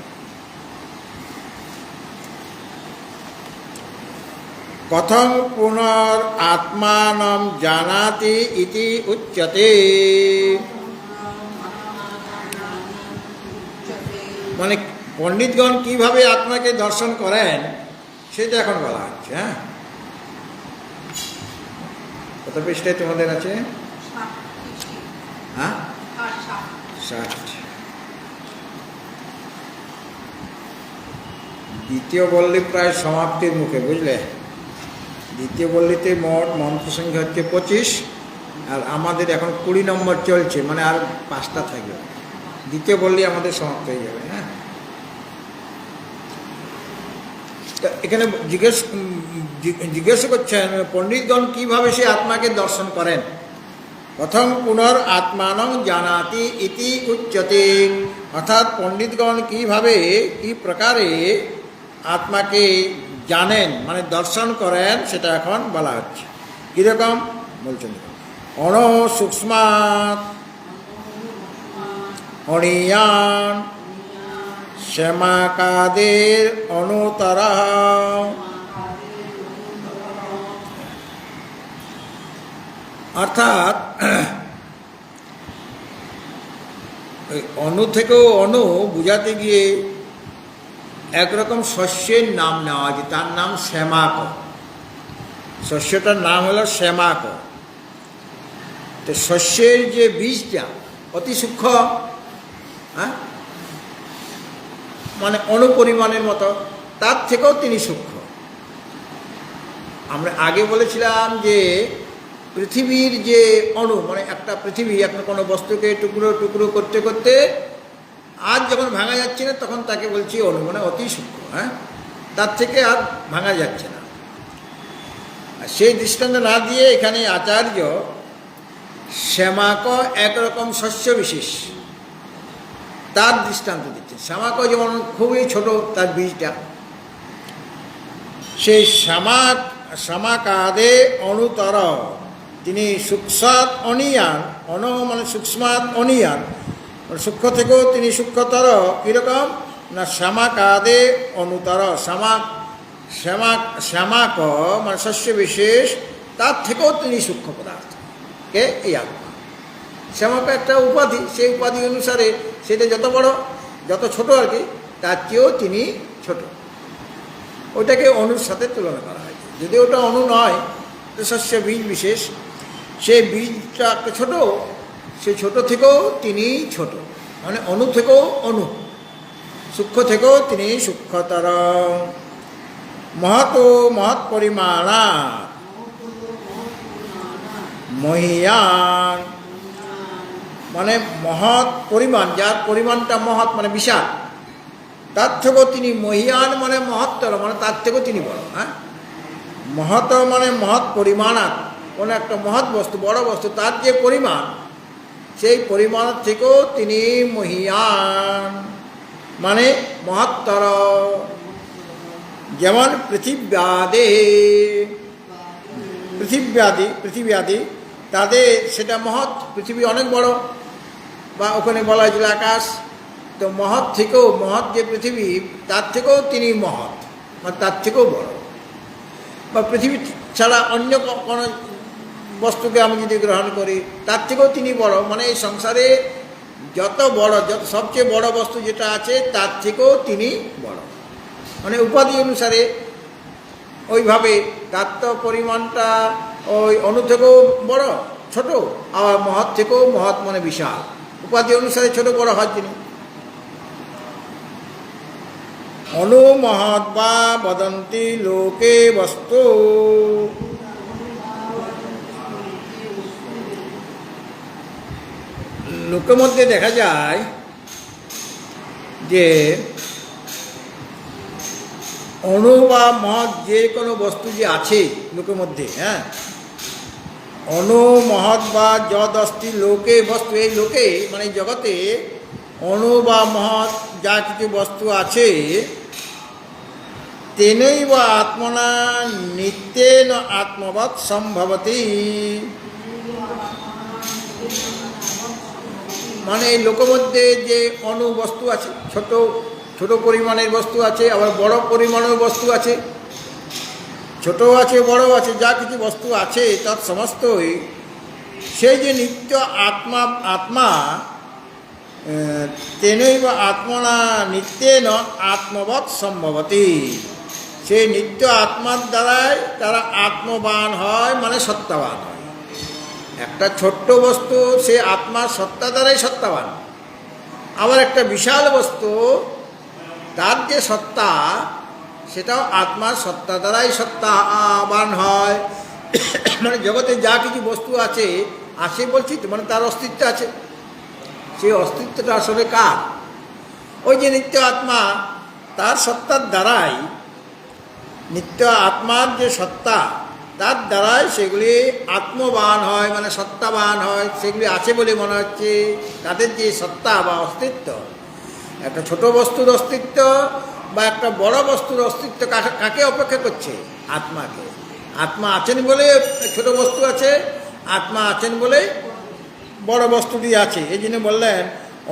কথং পুনর আত্মানম জানাতি ইতি উচ্যতে। মানে পণ্ডিতগণ কিভাবে আত্মাকে দর্শন করেন সেটা এখন বলা হচ্ছে। হ্যাঁ, কত পৃষ্ঠায় তোমাদের আছে? হ্যাঁ 60। দ্বিতীয় বল্লী প্রায় সমাপ্তির মুখে, বুঝলে? দ্বিতীয় বল্লীতে মোট মন্ত্র সংখ্যা হচ্ছে 25, আর আমাদের এখন 20 নম্বর চলছে, মানে আর 5টা থাকবে। দ্বিতীয় বল্লী আমাদের সমাপ্ত হয়ে যাবে। হ্যাঁ, এখানে জিজ্ঞেস করছেন পণ্ডিতগণ কিভাবে সে আত্মাকে দর্শন করেন। প্রথম পুনর আত্মানং জানাতি ইতি উচ্যতে, অর্থাৎ পণ্ডিতগণ কিভাবে কি প্রকারে আত্মাকে জানেন মানে দর্শন করেন সেটা এখন বলা হচ্ছে। কীরকম বলছেন? অণ সূক্ষ্মাৎ অণীয়ান শ্যামাকাদের অনুতরা। অর্থাৎ ওই অণু থেকেও অণু বোঝাতে গিয়ে একরকম শস্যের নাম নেওয়া আছে, তার নাম শ্যামাক। শস্যটার নাম হলো শ্যামাক। তো শস্যের যে বীজটা অতি সূক্ষ্ম, হ্যাঁ, মানে অণুপরিমাণের মতো, তার থেকেও তিনি সূক্ষ্ম। আমরা আগে বলেছিলাম যে পৃথিবীর যে অণু, মানে একটা পৃথিবী একটা কোনো বস্তুকে টুকরো টুকরো করতে করতে আজ যখন ভাঙা যাচ্ছে না তখন তাকে বলছি অণু, মানে অতি সূক্ষ্ম, হ্যাঁ, তার থেকে আর ভাঙা যাচ্ছে না। আর সেই দৃষ্টান্ত না দিয়ে এখানে আচার্য শ্যামাক একরকম শস্য বিশেষ তার দৃষ্টান্ত দিচ্ছে। শ্যামাক যেমন খুবই ছোট তার বীজটা, সেই শ্যামাকাদে অণুতর তিনি সূক্ষ্মাৎ অনিয়ান, অণ মানে সূক্ষ্মাৎ অনিয়ান, সূক্ষ্ম থেকেও তিনি সূক্ষ্মতর। কীরকম না শ্যামাকাদে অণুতর, শ্যামাক মানে শস্য বিশেষ, তার থেকেও তিনি সূক্ষ্ম পদার্থ। কে? এই আত্মা। শ্যামাক একটা উপাধি, সেই উপাধি অনুসারে সেটা যত বড় যত ছোট আর কি, তার চেয়েও তিনি ছোট। ওটাকে অণুর সাথে তুলনা করা হয়। যদি ওটা অণু নয় তো শস্য বীজ বিশেষ, সেই বীজটা একটা ছোটো, সেই ছোট থেকেও তিনি ছোট, মানে অণু থেকেও অণু, সূক্ষ্ম থেকেও তিনি সূক্ষ্মতর। মহৎ মহৎ পরিমাণা মহিয়ান, মানে মহৎ পরিমাণ, যার পরিমাণটা মহৎ মানে বিশাল, তার থেকেও তিনি মহিয়ান মানে মহত্তর, মানে তার থেকেও তিনি বড়। হ্যাঁ, মহৎ মানে মহৎ পরিমাণাত, কোনো একটা মহৎ বস্তু, বড় বস্তু, তার যে পরিমাণ, সেই পরিমাণ থেকেও তিনি মহিয়ান মানে মহত্তর। যেমন পৃথিবী তাদের সেটা মহৎ, পৃথিবী অনেক বড়, বা ওখানে বলা হয়েছিল আকাশ, তো মহৎ থেকেও, মহৎ যে পৃথিবী তার থেকেও তিনি মহৎ, মানে তার থেকেও বড়। বা পৃথিবী ছাড়া অন্য কোনো বস্তুকে আমি যদি গ্রহণ করি তার থেকেও তিনি বড়, মানে এই সংসারে যত বড়, যত সবচেয়ে বড় বস্তু যেটা আছে তার থেকেও তিনি বড়, মানে উপাধি অনুসারে ওইভাবে তার তো পরিমাণটা ওই অণু থেকেও বড় ছোট, আবার মহৎ থেকেও মহৎ মানে বিশাল, উপাধি অনুসারে ছোট বড় হয় তিনি। অণু মহৎ বা বদন্তি লোকে বস্তু, লোকের মধ্যে দেখা যায় যে অণু বা মহৎ যে কোনো বস্তু যে আছে লোকের মধ্যে, হ্যাঁ, অণু মহৎ বা যদ অস্তি লোকে বস্তু, এই লোকে মানে জগতে অণু বা মহৎ যা কিছু বস্তু আছে, তেনই বা আত্মনা নিত্যেন আত্মবৎ সম্ভবতি, মানে এই লোকের মধ্যে যে অণু বস্তু আছে, ছোট ছোট পরিমাণের বস্তু আছে, আবার বড় পরিমাণের বস্তু আছে, ছোট আছে বড় আছে, যা কিছু বস্তু আছে তার সমস্তই সেই যে নিত্য আত্মা তেনই বা আত্মনা নিত্যেন আত্মবৎ সম্ভবতি, সেই নিত্য আত্মার দ্বারাই তারা আত্মবান হয়, মানে সত্তাবান হয়। একটা ছোট্ট বস্তু সে আত্মার সত্তা দ্বারাই সত্তাবান, আবার একটা বিশাল বস্তু তার যে সত্তা সেটাও আত্মার সত্তা দ্বারাই সত্তাবান হয়। মানে জগতে যা কিছু বস্তু আছে বলছি তো, মানে তার অস্তিত্ব আছে, সেই অস্তিত্বটা আসলে কার? ওই যে নিত্য আত্মা, তার সত্তার দ্বারাই, নিত্য আত্মার যে সত্তা তার দ্বারাই সেগুলি আত্মবান হয়, মানে সত্তাবান হয়, সেগুলি আছে বলে মনে হচ্ছে। তাদের যে সত্তা বা অস্তিত্ব, একটা ছোট বস্তুর অস্তিত্ব বা একটা বড় বস্তুর অস্তিত্ব কাকে অপেক্ষা করছে? আত্মাকে। আত্মা আছেন বলে ছোট বস্তু আছে, আত্মা আছেন বলে বড় বস্তুটি আছে। এই জন্য বললেন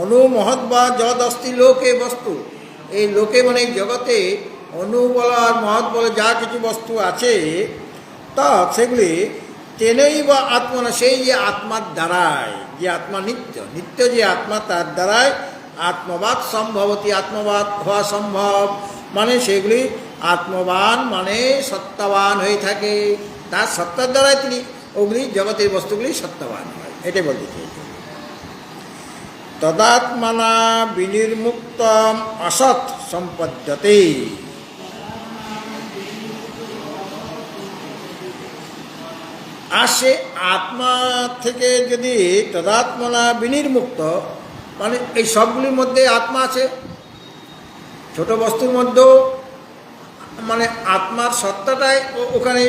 অণু মহৎ বা যদ অস্তি লোকে বস্তু, এই লোকে মানে জগতে অণু বলা আর মহৎ বলে যা কিছু বস্তু আছে তা সেগুলি তেনই বা আত্মনা, সেই যে আত্মার দ্বারায়, যে আত্মা নিত্য, নিত্য যে আত্মা তার দ্বারায় আত্মবাদ সম্ভবতী, আত্মবাদ হওয়া সম্ভব, মানে সেগুলি আত্মবান মানে সত্তাবান হয়ে থাকে, তার সত্তার দ্বারাই তিনি ওগুলি জগতের বস্তুগুলি সত্তাবান হয়, এটাই বলতে চাইছে। তদাত্মনা বিনির্মুক্তম অসৎ সম্পদ্যতে, আর সে আত্মা থেকে যদি তদাত্মনা বিনির্মুক্ত, মানে এই সবগুলির মধ্যে আত্মা আছে, ছোট বস্তুর মধ্যেও মানে আত্মার সত্তাটাই ওখানে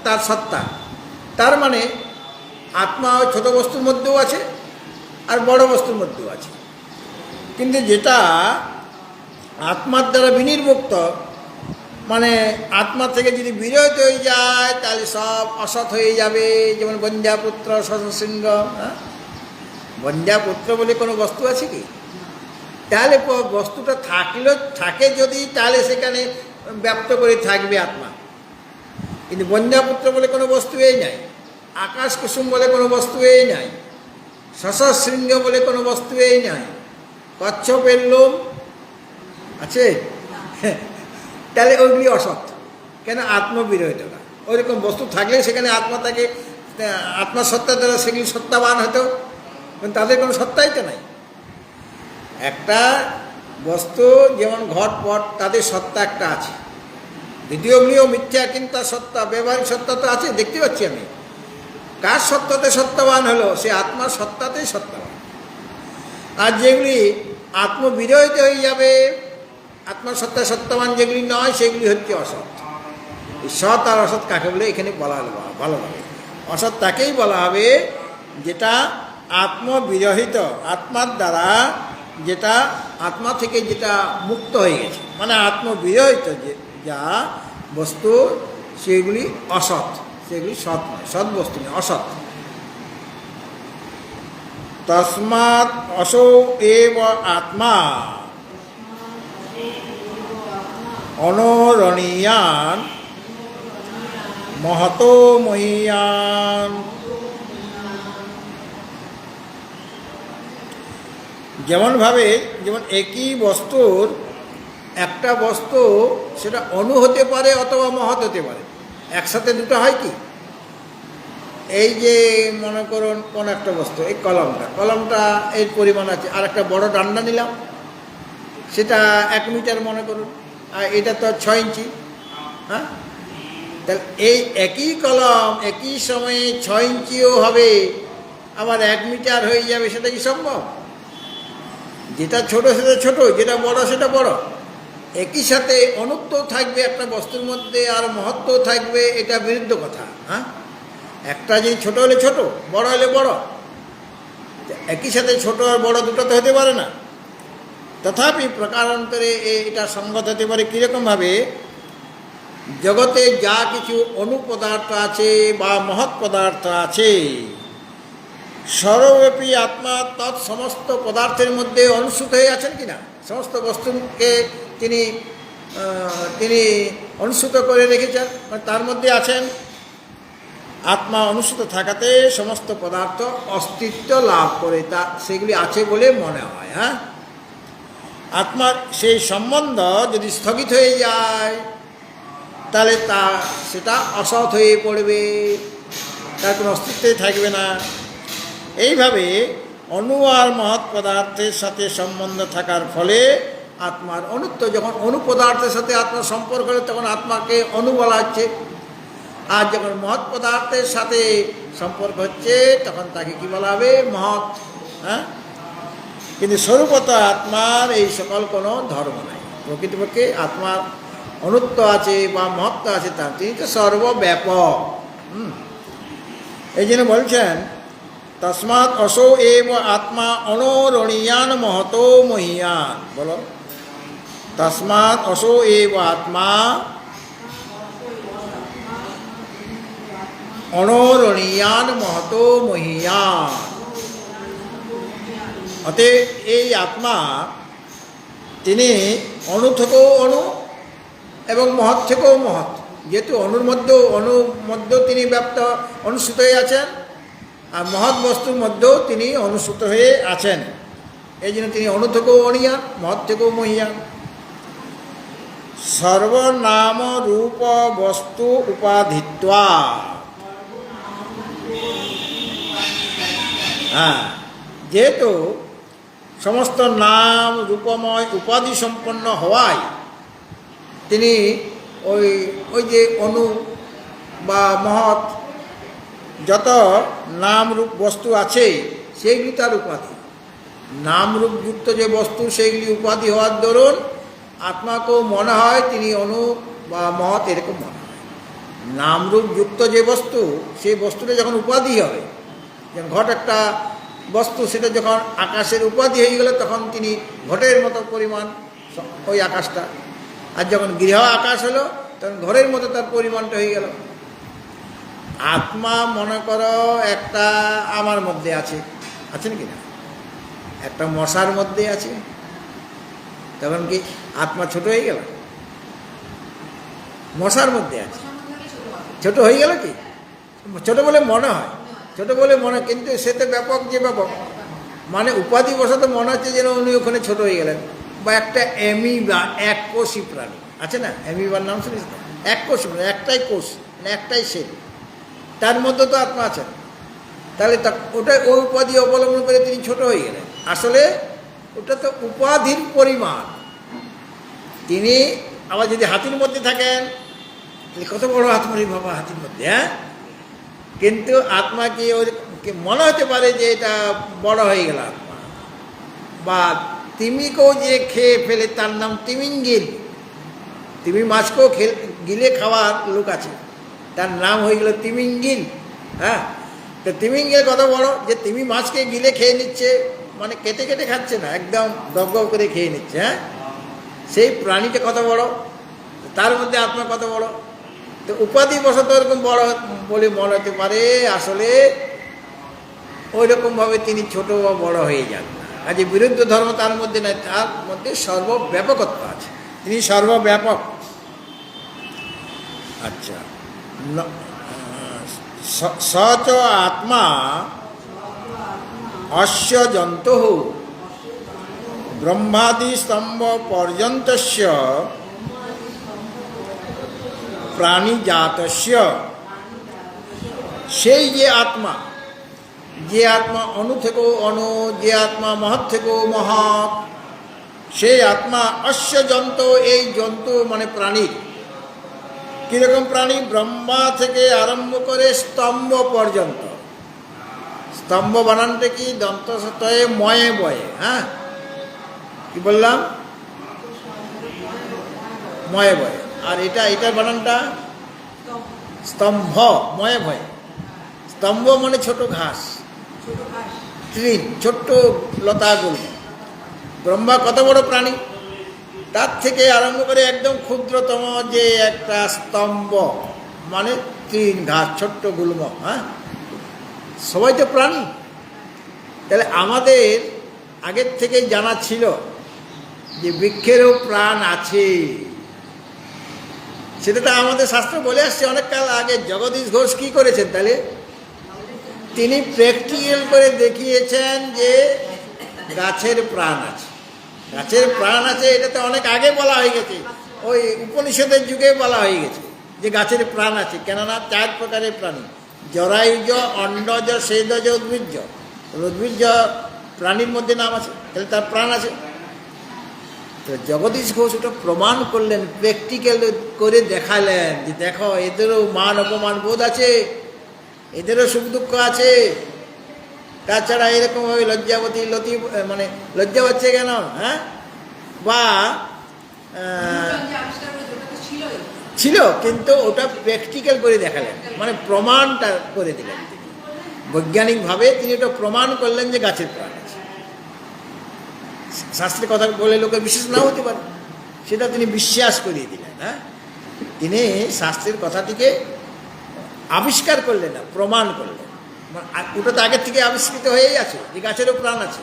তার সত্তা, তার মানে আত্মা ওই ছোট বস্তুর মধ্যেও আছে আর বড় বস্তুর মধ্যেও আছে। কিন্তু যেটা আত্মার দ্বারা বিনির্মুক্ত, মানে আত্মা থেকে যদি বিরহিত হয়ে যায় তাহলে সব অসৎ হয়ে যাবে। যেমন বন্ধ্যাপুত্র শশশৃঙ্গ, হ্যাঁ, বন্ধ্যাপুত্র বলে কোনো বস্তু আছে কি? তাহলে বস্তুটা থাকলেও থাকে যদি, তাহলে সেখানে ব্যপ্ত করে থাকবে আত্মা। কিন্তু বন্ধ্যাপুত্র বলে কোনো বস্তুই নাই, আকাশ কুসুম বলে কোনো বস্তুই নাই, শশশৃঙ্গ বলে কোনো বস্তুই নাই, কচ্ছপের লোম আছে, তাহলে ওইগুলি অসৎ। কেন? আত্মবিরহিত না। ওইরকম বস্তু থাকলে সেখানে আত্মা থাকে, আত্মার সত্তার দ্বারা সেগুলি সত্তাবান হতো, কিন্তু তাদের কোনো সত্তাই তো নাই। একটা বস্তু যেমন ঘটপট, তাদের সত্তা একটা আছে, দ্বিতীয়গুলিও মিথ্যা, কিন্তু তার সত্তা, ব্যবহারিক সত্তা তো আছে, দেখতে পাচ্ছি আমি। কার সত্তাতে সত্তাবান হলো? সে আত্মার সত্তাতেই সত্তাবান। আর যেগুলি আত্মবিরহিত হয়ে যাবে, আত্মার সত্তা সত্তাবান যেগুলি নয়, সেগুলি হচ্ছে অসৎ। সৎ আর অসৎ কাকে বলে এখানে বলা হলো ভালোভাবে। অসৎ তাকেই বলা হবে যেটা আত্মবিরহিত, আত্মার দ্বারা যেটা আত্মা থেকে যেটা মুক্ত হয়ে গেছে, মানে আত্মবিরহিত যে যা বস্তু, সেগুলি অসৎ, সেগুলি সৎ নয়, সৎ বস্তু নয়, অসৎ। তস্মাৎ অসৌ এব আত্মা অনরণীয়ান মহতো মহীয়ান। যেমনভাবে, যেমন একই বস্তুর একটা বস্তু সেটা অণু হতে পারে অথবা মহৎ হতে পারে, একসাথে দুটো হয় কি? এই যে মনে করুন কোন একটা বস্তু, এই কলমটা এর পরিমাণ আছে, আর একটা বড় ডান্ডা নিলাম, সেটা 1 মিটার মনে করুন, আর এটা তো 6 ইঞ্চি, হ্যাঁ, তাহলে এই একই কলম একই সময়ে 6 ইঞ্চিও হবে, আবার 1 মিটার হয়ে যাবে, সেটা কি সম্ভব? যেটা ছোট সেটা ছোট, যেটা বড় সেটা বড়। একই সাথে অনুত্ব থাকবে একটা বস্তুর মধ্যে, আর মহত্ব থাকবে, এটা বিরুদ্ধ কথা। হ্যাঁ, একটা জিনিস ছোট হলে ছোট, বড় হলে বড়, একই সাথে ছোট আর বড় দুটো তো হতে পারে না। তথাপি প্রকারান্তরে এটা সঙ্গত হতে পারে। কীরকমভাবে? জগতে যা কিছু অনুপদার্থ আছে বা মহৎ পদার্থ আছে, সর্বব্যাপী আত্মা তৎ সমস্ত পদার্থের মধ্যে অনুসূত হয়ে আছেন কিনা? সমস্ত বস্তুকে তিনি অনুসূত করে রেখেছেন, মানে তার মধ্যে আছেন। আত্মা অনুসূত থাকাতে সমস্ত পদার্থ অস্তিত্ব লাভ করে, তা সেগুলি আছে বলে মনে হয়। হ্যাঁ, আত্মার সেই সম্বন্ধ যদি স্থগিত হয়ে যায় তাহলে সেটা অসৎ হয়ে পড়বে, তার কোনো অস্তিত্বই থাকবে না। এইভাবে অণু আর মহৎ পদার্থের সাথে সম্বন্ধ থাকার ফলে আত্মার অনুত্ব, যখন অণু পদার্থের সাথে আত্মার সম্পর্ক হলে তখন আত্মাকে অণু বলা হচ্ছে, আর যখন মহৎ পদার্থের সাথে সম্পর্ক হচ্ছে তখন তাকে কি বলা হবে? মহৎ। হ্যাঁ, কিন্তু স্বরূপত আত্মার এই সকল কোনো ধর্ম নাই। প্রকৃতপক্ষে আত্মার অনুত্ব আছে বা মহত্ব আছে, তার তিনি তো সর্বব্যাপক। এই জন্য বলছেন তস্মাৎ অসৌ এব আত্মা অনরণীয়ান মহতো মহীয়ান। বলো, তস্মাৎ অসৌ এব আত্মা অনরণীয়ান মহতো মহীয়ান। অতএব এই আত্মা তিনি অণু থেকেও অণু এবং মহৎ থেকেও মহৎ, যেহেতু অনুর মধ্যেও তিনি ব্যাপ্ত অনুসূত হয়ে আছেন, আর মহৎ বস্তুর মধ্যেও তিনি অনুসূত হয়ে আছেন। এই জন্য তিনি অনু থেকেও অণিয়ান, মহৎ থেকেও মহিয়ান। সর্বনাম রূপ বস্তু উপাধিত্বা, হ্যাঁ, যেহেতু সমস্ত নাম রূপময় উপাধি সম্পন্ন হওয়ায় তিনি ওই যে অনু বা মহৎ যত নাম রূপ বস্তু আছে সেইগুলি তার উপাধি। নাম রূপ যুক্ত যে বস্তু সেইগুলি উপাধি হওয়ার দরুন আত্মাকেও মনে হয় তিনি অনু বা মহৎ, এরকম মনে হয়। নাম রূপ যুক্ত যে বস্তু, সেই বস্তুটা যখন উপাধি হবে, যেমন ঘট একটা বস্তু, সেটা যখন আকাশের উপাধি হয়ে গেল তখন তিনি ঘটের মতো পরিমাণ ওই আকাশটা, আর যখন গৃহ আকাশ হলো তখন ঘরের মতো তার পরিমাণটা হয়ে গেল। আত্মা মনে করো একটা আমার মধ্যে আছে, আছেন কি না, একটা মশার মধ্যে আছে, তখন কি আত্মা ছোট হয়ে গেল? মশার মধ্যে আছে, ছোট হয়ে গেল কি? ছোট বলে মনে হয়, ছোট বলে মনে, কিন্তু সে তো ব্যাপক, যে ব্যাপক মানে উপাধি বশত মনে হচ্ছে যেন উনি ওখানে ছোট হয়ে গেলেন। বা একটা অ্যামিবা, এক কোষী প্রাণী আছে না, অ্যামিবার নাম শুনিস না? এক কোষ, একটাই কোষ, মানে একটাই সেল, তার মধ্যে তো আত্মা আছেন। তাহলে ওটা ওই উপাধি অবলম্বন করে তিনি ছোট হয়ে গেলেন। আসলে ওটা তো উপাধির পরিমাণ। তিনি আবার যদি হাতির মধ্যে থাকেন, কত বড় আত্মারই বাবা হাতির মধ্যে, হ্যাঁ, কিন্তু আত্মা কি ওই মনে হতে পারে যে এটা বড় হয়ে গেল আত্মা। বা তিমিকেও যে খেয়ে ফেলে তার নাম তিমিঙ্গিল, তিমি মাছকেও গিলে খাওয়ার লোক আছে, তার নাম হয়ে গেল তিমিঙ্গিল। হ্যাঁ, তো তিমিঙ্গিল কত বড়, যে তিমি মাছকে গিলে খেয়ে নিচ্ছে, মানে কেটে কেটে খাচ্ছে না, একদম গপ করে খেয়ে নিচ্ছে। হ্যাঁ, সেই প্রাণীটা কত বড়, তার মধ্যে আত্মা কত বড়। তো উপাধি বশত এরকম বড় বলে মনে হতে পারে, আসলে ওই রকমভাবে তিনি ছোট বা বড় হয়ে যান। আর যে বিরুদ্ধ ধর্ম তার মধ্যে নাই, তার মধ্যে সর্বব্যাপকত্ব আছে, তিনি সর্বব্যাপক। আচ্ছা, সচ আত্মা অস্য জন্তু ব্রহ্মাদি স্তম্ভ পর্যন্তস্য প্রাণীজাতস্য, সেই যে আত্মা, যে আত্মা অনু থেকেও অনু, যে আত্মা মহৎ থেকেও মহৎ, সেই আত্মা অস্য জন্তু, এই জন্তু মানে প্রাণীর। কীরকম প্রাণী? ব্রহ্মা থেকে আরম্ভ করে স্তম্ভ পর্যন্ত। স্তম্ভ বানানটা কি? দন্তয়ে ময়ে বয়ে। হ্যাঁ, কি বললাম? ময়ে বয়ে। আর এটার বানানটা স্তম্ভ, ময়ে ভয়ে। স্তম্ভ মানে ছোট ঘাস, তৃণ, ছোট্ট লতাগুলো। ব্রহ্মা কত বড় প্রাণী, তার থেকে আরম্ভ করে একদম ক্ষুদ্রতম যে একটা স্তম্ভ মানে তৃণ ঘাস, ছোট্ট গুল্ম। হ্যাঁ, সবাই তো প্রাণী। তাহলে আমাদের আগের থেকেই জানা ছিল যে বৃক্ষেরও প্রাণ আছে, সেটা তো আমাদের শাস্ত্র বলে আসছে অনেক কাল আগে। জগদীশ ঘোষ কী করেছেন? তাহলে তিনি প্র্যাকটিক্যাল করে দেখিয়েছেন যে গাছের প্রাণ আছে, গাছের প্রাণ আছে। এটা তো অনেক আগে বলা হয়ে গেছে, ওই উপনিষদের যুগে বলা হয়ে গেছে যে গাছের প্রাণ আছে। কেননা 4 প্রকারের প্রাণী, জরায়ুজ, অন্ডজ, সেদজ, উদ্ভিজ্জ। উদ্ভিজ্জ প্রাণীর মধ্যে নাম আছে, তাহলে তার প্রাণ আছে। তো জগদীশ ঘোষ ওটা প্রমাণ করলেন, প্র্যাকটিক্যাল করে দেখালেন যে দেখো এদেরও মান অপমান বোধ আছে, এদেরও সুখ দুঃখ আছে। তাছাড়া এরকমভাবে লজ্জাবতী লতি মানে লজ্জা হচ্ছে কেন? হ্যাঁ, বা ছিল, কিন্তু ওটা প্র্যাকটিক্যাল করে দেখালেন, মানে প্রমাণটা করে দিলেন। বৈজ্ঞানিকভাবে তিনি ওটা প্রমাণ করলেন যে গাছের প্রাণ আছে। শাস্ত্রের কথা বলে লোকের বিশ্বাস না হতে পারে, সেটা তিনি বিশ্বাস করিয়ে দিলেন। হ্যাঁ, তিনি শাস্ত্রের কথাটিকে আবিষ্কার করলেন না, প্রমাণ করলেন। ওটা তো আগের থেকে আবিষ্কৃত হয়েই আছে যে গাছেরও প্রাণ আছে।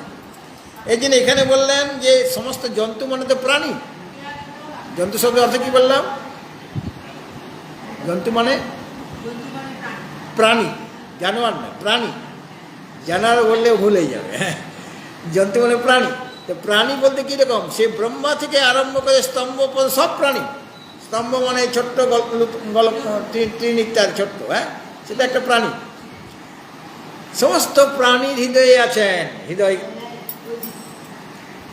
এই জন্য এখানে বললেন যে সমস্ত জন্তু মানে তো প্রাণী। জন্তু শব্দের অর্থ কি বললাম? জন্তু মানে প্রাণী, জানোয়ার না, প্রাণী। জানোয়ার বললেও ভুল হয়ে যাবে, হ্যাঁ। জন্তু মানে প্রাণী। তো প্রাণী বলতে কীরকম? সে ব্রহ্মা থেকে আরম্ভ করে স্তম্ভ পর্যন্ত সব প্রাণী। স্তম্ভ মানে ছোট্ট গল্প ত্রিনিত্যার ছোট্ট, হ্যাঁ, সেটা একটা প্রাণী। সমস্ত প্রাণীর হৃদয়ে আছেন, হৃদয়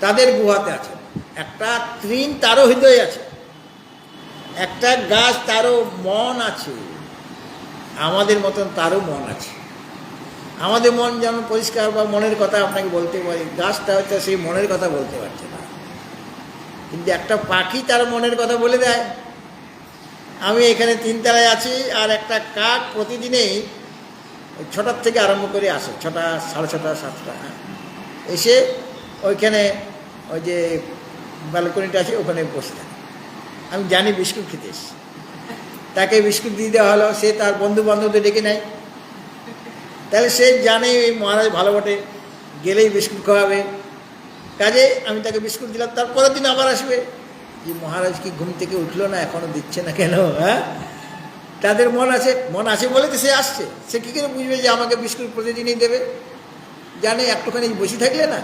তাদের গুহাতে আছেন। একটা তৃণ তারও হৃদয় আছে, একটা গাছ তারও মন আছে, আমাদের মতন তারও মন আছে। আমাদের মন যেমন পরিষ্কার বা মনের কথা আপনাকে বলতে পারি, গাছটা হয়তো সেই মনের কথা বলতে পারছে না, কিন্তু একটা পাখি তার মনের কথা বলে দেয়। আমি এখানে 3 তলায় আছি, আর একটা কাক প্রতিদিনেই 6টার থেকে আরম্ভ করে আসে, 6টা, 6:30, 7টা, এসে ওইখানে ওই যে ব্যালকনিটা আছে ওখানে বসে থাকে। আমি জানি বিস্কুট খেতে এসছি, তাকে বিস্কুট দিয়ে দেওয়া হলো, সে তার বন্ধু বান্ধবদের ডেকে নেয়। তাহলে সে জানে এই মহারাজ ভালো বটে, গেলেই বিস্কুট খাওয়াবে, কাজে আমি তাকে বিস্কুট দিলাম। তারপরের দিন আবার আসবে, যে মহারাজ কি ঘুম থেকে উঠলো না, এখনও দিচ্ছে না কেন, হ্যাঁ। তাদের মন আছে বলে তো সে আসছে। সে কী করে বুঝবে যে আমাকে বিস্কুট প্রতিদিনই দেবে? জানে একটুখানি বসে থাকলে না,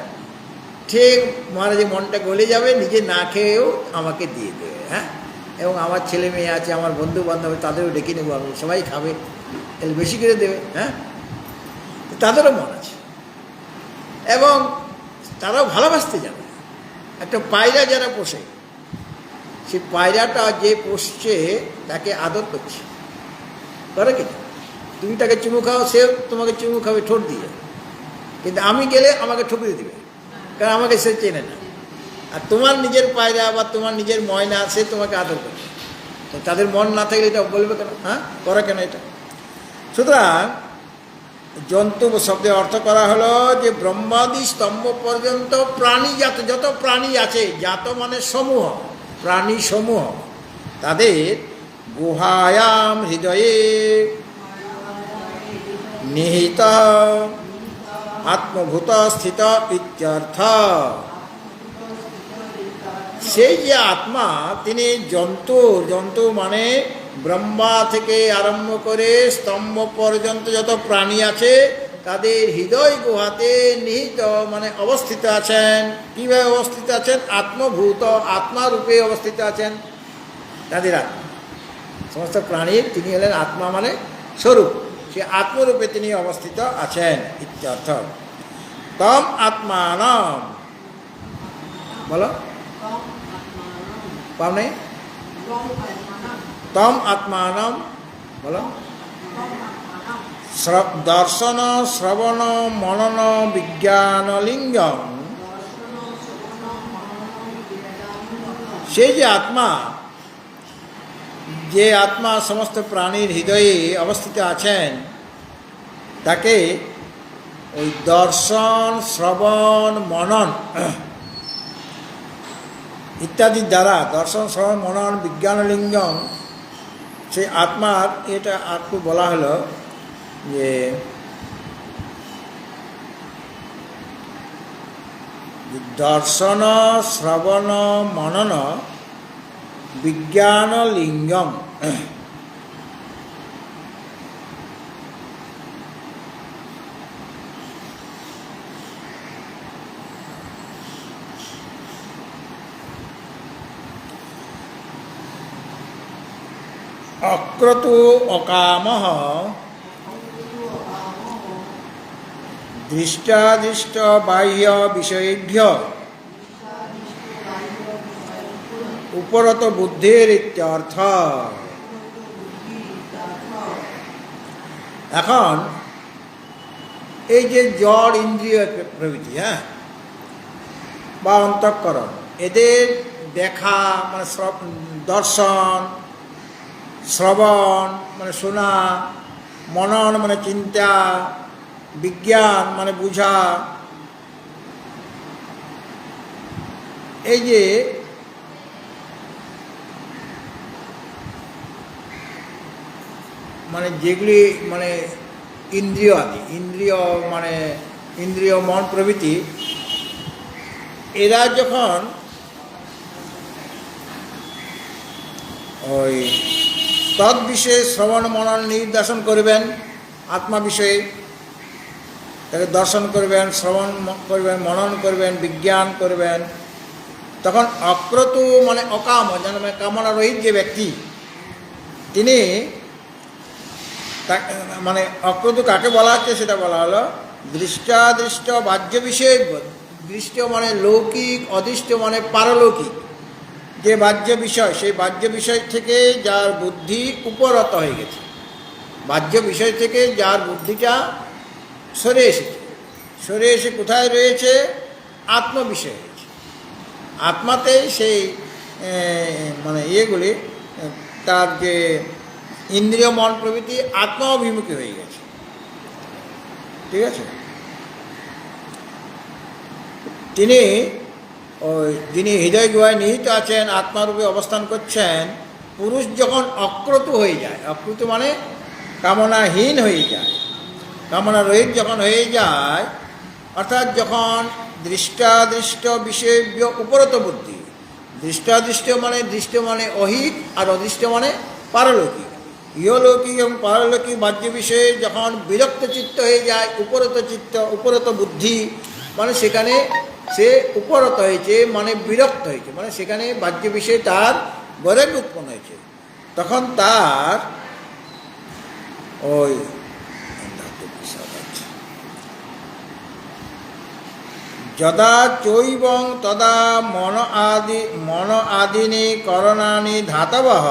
ঠিক মহারাজের মনটা গলে যাবে, নিজে না খেয়েও আমাকে দিয়ে দেবে, হ্যাঁ। এবং আমার ছেলে মেয়ে আছে, আমার বন্ধু বান্ধব, তাদেরও ডেকে নেবো আমি, সবাই খাবে, তাহলে বেশি করে দেবে, হ্যাঁ। তাদেরও মন আছে এবং তারাও ভালোবাসতে জানে। একটা পায়রা যারা পোষে, সেই পায়রাটা যে পোষছে তাকে আদর করছে, করে কি? তুমি তাকে চুমু খাও, সেও তোমাকে চুমু খাবে ঠোঁট দিয়ে, কিন্তু আমি গেলে আমাকে ঠুকরে দিবে, কারণ আমাকে সে চেনে না। আর তোমার নিজের পায়রা বা তোমার নিজের ময়না, সে তোমাকে আদর করবে। তো তাদের মন না থাকলে এটা বলবে কেন, হ্যাঁ, করে কেন এটা? সুতরাং জন্তু শব্দের অর্থ করা হলো যে ব্রহ্মাদি স্তম্ভ পর্যন্ত প্রাণী জাত, যত প্রাণী আছে, জাত মানে সমূহ, প্রাণী সমূহ, তাদের গুহায়াম হৃদয়ে নিহিত আত্মভূত স্থিত ইত্যর্থ। সেই যে আত্মা, তিনি জন্তু মানে ব্রহ্মা থেকে আরম্ভ করে স্তম্ভ পর্যন্ত যত প্রাণী আছে, তাদের হৃদয় গুহাতে নিহিত মানে অবস্থিত আছেন। কীভাবে অবস্থিত আছেন? আত্মভূত, আত্মারূপে অবস্থিত আছেন তাদের আত্মা। সমস্ত প্রাণীর তিনি হলেন আত্মা মানে স্বরূপ, সে আত্মরূপে তিনি অবস্থিত আছেন ইত্যর্থ। তম আত্মানম, বলো, পাও নেই? তম আত্মানম, বলো। দর্শন শ্রবণ মনন বিজ্ঞান লিঙ্গম, সেই যে আত্মা, যে আত্মা সমস্ত প্রাণীর হৃদয়ে অবস্থিত আছেন, তাকে ওই দর্শন শ্রবণ মনন ইত্যাদির দ্বারা, দর্শন শ্রবণ মনন বিজ্ঞান লিঙ্গম, সেই আত্মার এটা একটু বলা হলো যে দর্শন শ্রবণ মনন বিজ্ঞান লিঙ্গম। অক্রতু অকামঃ দৃষ্টাদৃষ্ট বাহ্য বিষয়েভ্য উপরত বুদ্ধির ইত্যর্থ। এখন এই যে জড় ইন্দ্রিয় প্রভৃতি, হ্যাঁ, বা অন্তঃকরণ, এদের দেখা মানে দর্শন, শ্রবণ মানে শোনা, মনন মানে চিন্তা, বিজ্ঞান মানে বুঝা, এই যে মানে যেগুলি মানে ইন্দ্রিয় আদি, ইন্দ্রিয় মানে ইন্দ্রিয় মন প্রভৃতি, এরা যখন ওই তৎ বিষয়ে শ্রবণ মনন নির্দেশন করবেন, আত্মা বিষয়ে তাকে দর্শন করবেন, শ্রবণ করবেন, মনন করবেন, বিজ্ঞান করবেন। তখন অক্রতু মানে অকাম, মানে কামনা রহিত যে ব্যক্তি, তিনি মানে অক্রতু কাকে বলা হচ্ছে সেটা বলা হলো দৃষ্টাদৃষ্ট বাহ্য বিষয়। দৃষ্ট মানে লৌকিক, অদৃষ্ট মানে পারলৌকিক। যে বাহ্য বিষয়, সেই বাহ্য বিষয় থেকে যার বুদ্ধি উপরত হয়ে গেছে, বাহ্য বিষয় থেকে যার বুদ্ধিটা সরে এসেছে, সরে এসে কোথায় রয়েছে? আত্মবিষয় রয়েছে। আত্মাতে সেই মানে ইয়েগুলি, তার যে ইন্দ্রিয় মন প্রভৃতি আত্মা অভিমুখী হয়ে গেছে। ঠিক আছে? তিনি যিনি হৃদয় গুহায় নিহিত আছেন, আত্মারূপে অবস্থান করছেন, পুরুষ যখন অক্রতু হয়ে যায়, অক্রতু মানে কামনাহীন হয়ে যায়, কামনা রহিত যখন হয়ে যায়, অর্থাৎ যখন দৃষ্টাদৃষ্ট বিষয় উপরত বুদ্ধি, দৃষ্টাদৃষ্ট মানে দৃষ্ট মানে অহিত, আর অদৃষ্ট মানে পারলৌকিক। ইহলৌকিক এবং পারলৌকিক বাহ্য বিষয়ে যখন বিরক্ত চিত্ত হয়ে যায়, উপরত চিত্ত, উপরত বুদ্ধি, মানে সেখানে সে উপরত হয়েছে, মানে বিরক্ত হয়েছে, মানে সেখানে বাহ্য বিষয়ে তার বৈরাগ্য উৎপন্ন হয়েছে। তখন তার ওই যদা চৈবং তদা মন আদিনি করণানি ধাতবঃ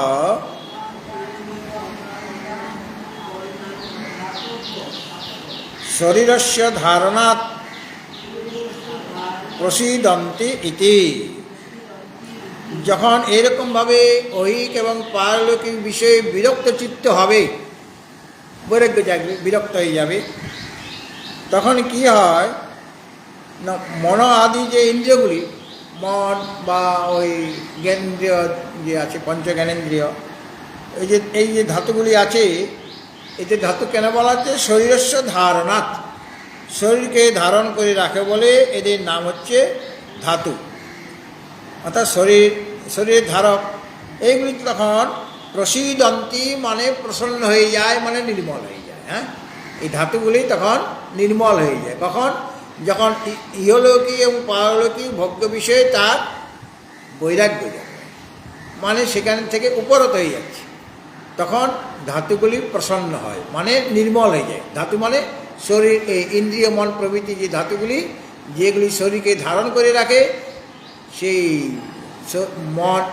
শরীরস্য ধারণাৎ প্রসিদন্তি ইতি। যখন এরকমভাবে ঐহিক এবং পারলৌকিক বিষয়ে বিরক্ত চিত্ত হবে, বৈরাগ্য জাগবে, বিরক্ত হয়ে যাবে, তখন কি হয় না, মন আদি যে ইন্দ্রিয়গুলি, মন বা ওই জ্ঞানেন্দ্রিয় যে আছে, পঞ্চ জ্ঞানেন্দ্রিয়, এই যে ধাতুগুলি আছে, এতে ধাতু কেন বলা হচ্ছে? শরীরস্য ধারণাৎ, শরীরকে ধারণ করে রাখে বলে এদের নাম হচ্ছে ধাতু, অর্থাৎ শরীরের ধারক। এইগুলি তখন প্রসিদন্তি মানে প্রসন্ন হয়ে যায়, মানে নির্মল হয়ে যায়। হ্যাঁ, এই ধাতুগুলি তখন নির্মল হয়ে যায়। কখন? যখন ইহলৌকিক এবং পারলৌকিক ভোগ্য বিষয়ে তার বৈরাগ্য যাবে, মানে সেখান থেকে উপরত হয়ে যাচ্ছে, তখন ধাতুগুলি প্রসন্ন হয়, মানে নির্মল হয়ে যায়। ধাতু মানে শরীর, ইন্দ্রিয় মন প্রভৃতি যে ধাতুগুলি, যেগুলি শরীরকে ধারণ করে রাখে, সেই মন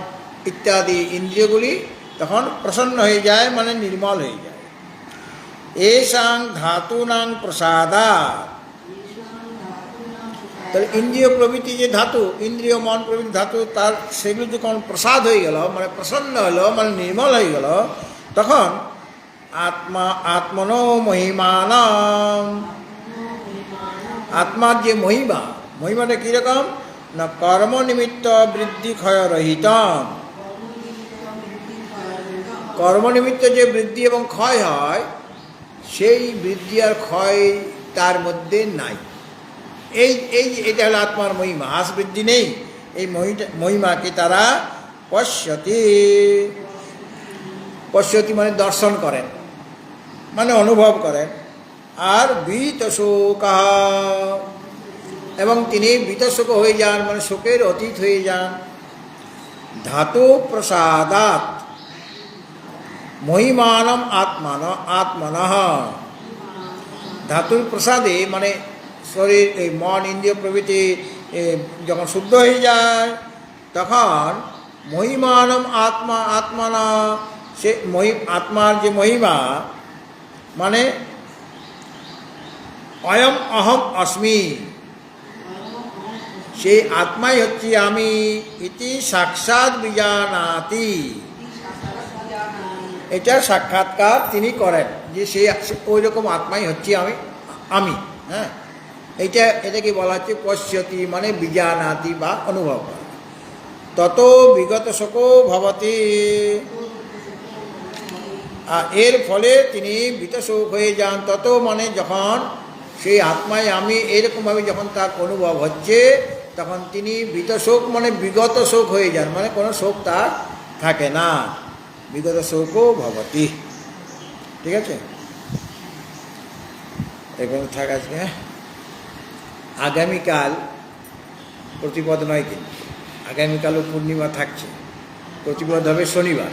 ইত্যাদি ইন্দ্রিয়গুলি তখন প্রসন্ন হয়ে যায়, মানে নির্মল হয়ে যায়। এষাং ধাতুনাং প্রসাদা, তাহলে ইন্দ্রিয় প্রভৃতি যে ধাতু, ইন্দ্রিয় মন প্রভৃতি ধাতু, তার সেগুলি যখন প্রসাদ হয়ে গেল, মানে প্রসন্ন হলো, মানে নির্মল হয়ে গেল, তখন আত্মনো মহিমানাম, আত্মার যে মহিমা, মহিমাটা কীরকম না, কর্মনিমিত্ত বৃদ্ধি ক্ষয় রহিতম, কর্মনিমিত্ত যে বৃদ্ধি এবং ক্ষয় হয়, সেই বৃদ্ধি আর ক্ষয় তার মধ্যে নাই। এটা হলো আত্মার মহিমা, হ্রাস বৃদ্ধি নেই। এই মহিমাকে তারা পশ্যতি মানে দর্শন করেন, মানে অনুভব করেন। আর বীতশোকা, এবং তিনি বীতশোক হয়ে যান, মানে শোকের অতীত হয়ে যান। ধাতু প্রসাদাৎ মহিমানম আত্মনঃ, ধাতুর প্রসাদে মানে শরীর, এই মন ইন্দ্রিয় প্রভৃতি যখন শুদ্ধ হয়ে যায়, তখন মহিমানম আত্মনা, সে আত্মার যে মহিমা, মানে অয়ম অহম অস্মি, সেই আত্মাই হচ্ছে আমি, ইতি সাক্ষাৎ বিজানাতি, এটা সাক্ষাৎকার তিনি করেন যে সেই ওই রকম আত্মাই হচ্ছে আমি। হ্যাঁ, এটাকে বলা হচ্ছে পশ্যতি, মানে বিজানাতি বা অনুভব করা। তত বিগত শোকো ভবতি, এর ফলে তিনি বিতশোক হয়ে যান। তত মানে যখন সেই আত্মায় আমি এরকমভাবে যখন তার অনুভব হচ্ছে, তখন তিনি বিতশোক মানে বিগত শোক হয়ে যান, মানে কোনো শোক তার থাকে না। বিগত শোকো ভবতি। ঠিক আছে, এখানে থাক আজকে। হ্যাঁ, আগামীকাল প্রতিপদ নয়, কিন্তু আগামীকালও পূর্ণিমা থাকছে, প্রতিপদ হবে শনিবার।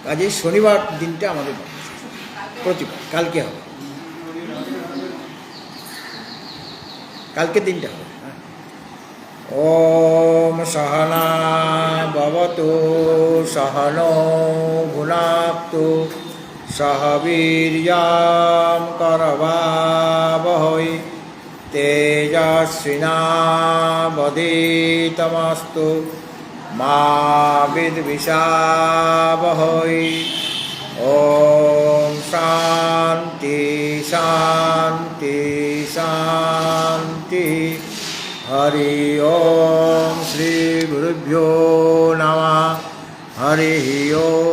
কাজেই শনিবার দিনটা আমাদের প্রতিপদ, কালকে হবে, কালকে দিনটা হবে। ওম সহনা ভবতু সহনো ভুনাক্তু সহ বীর্যং করবাবহৈ তেজস্বিনাবধীতমস্তু মা বিদ্বিষাবহৈ। ওম শান্তি শান্তি শান্তি। হরি ওম শ্রী গুরুভ্যো নমঃ। হরি ওম।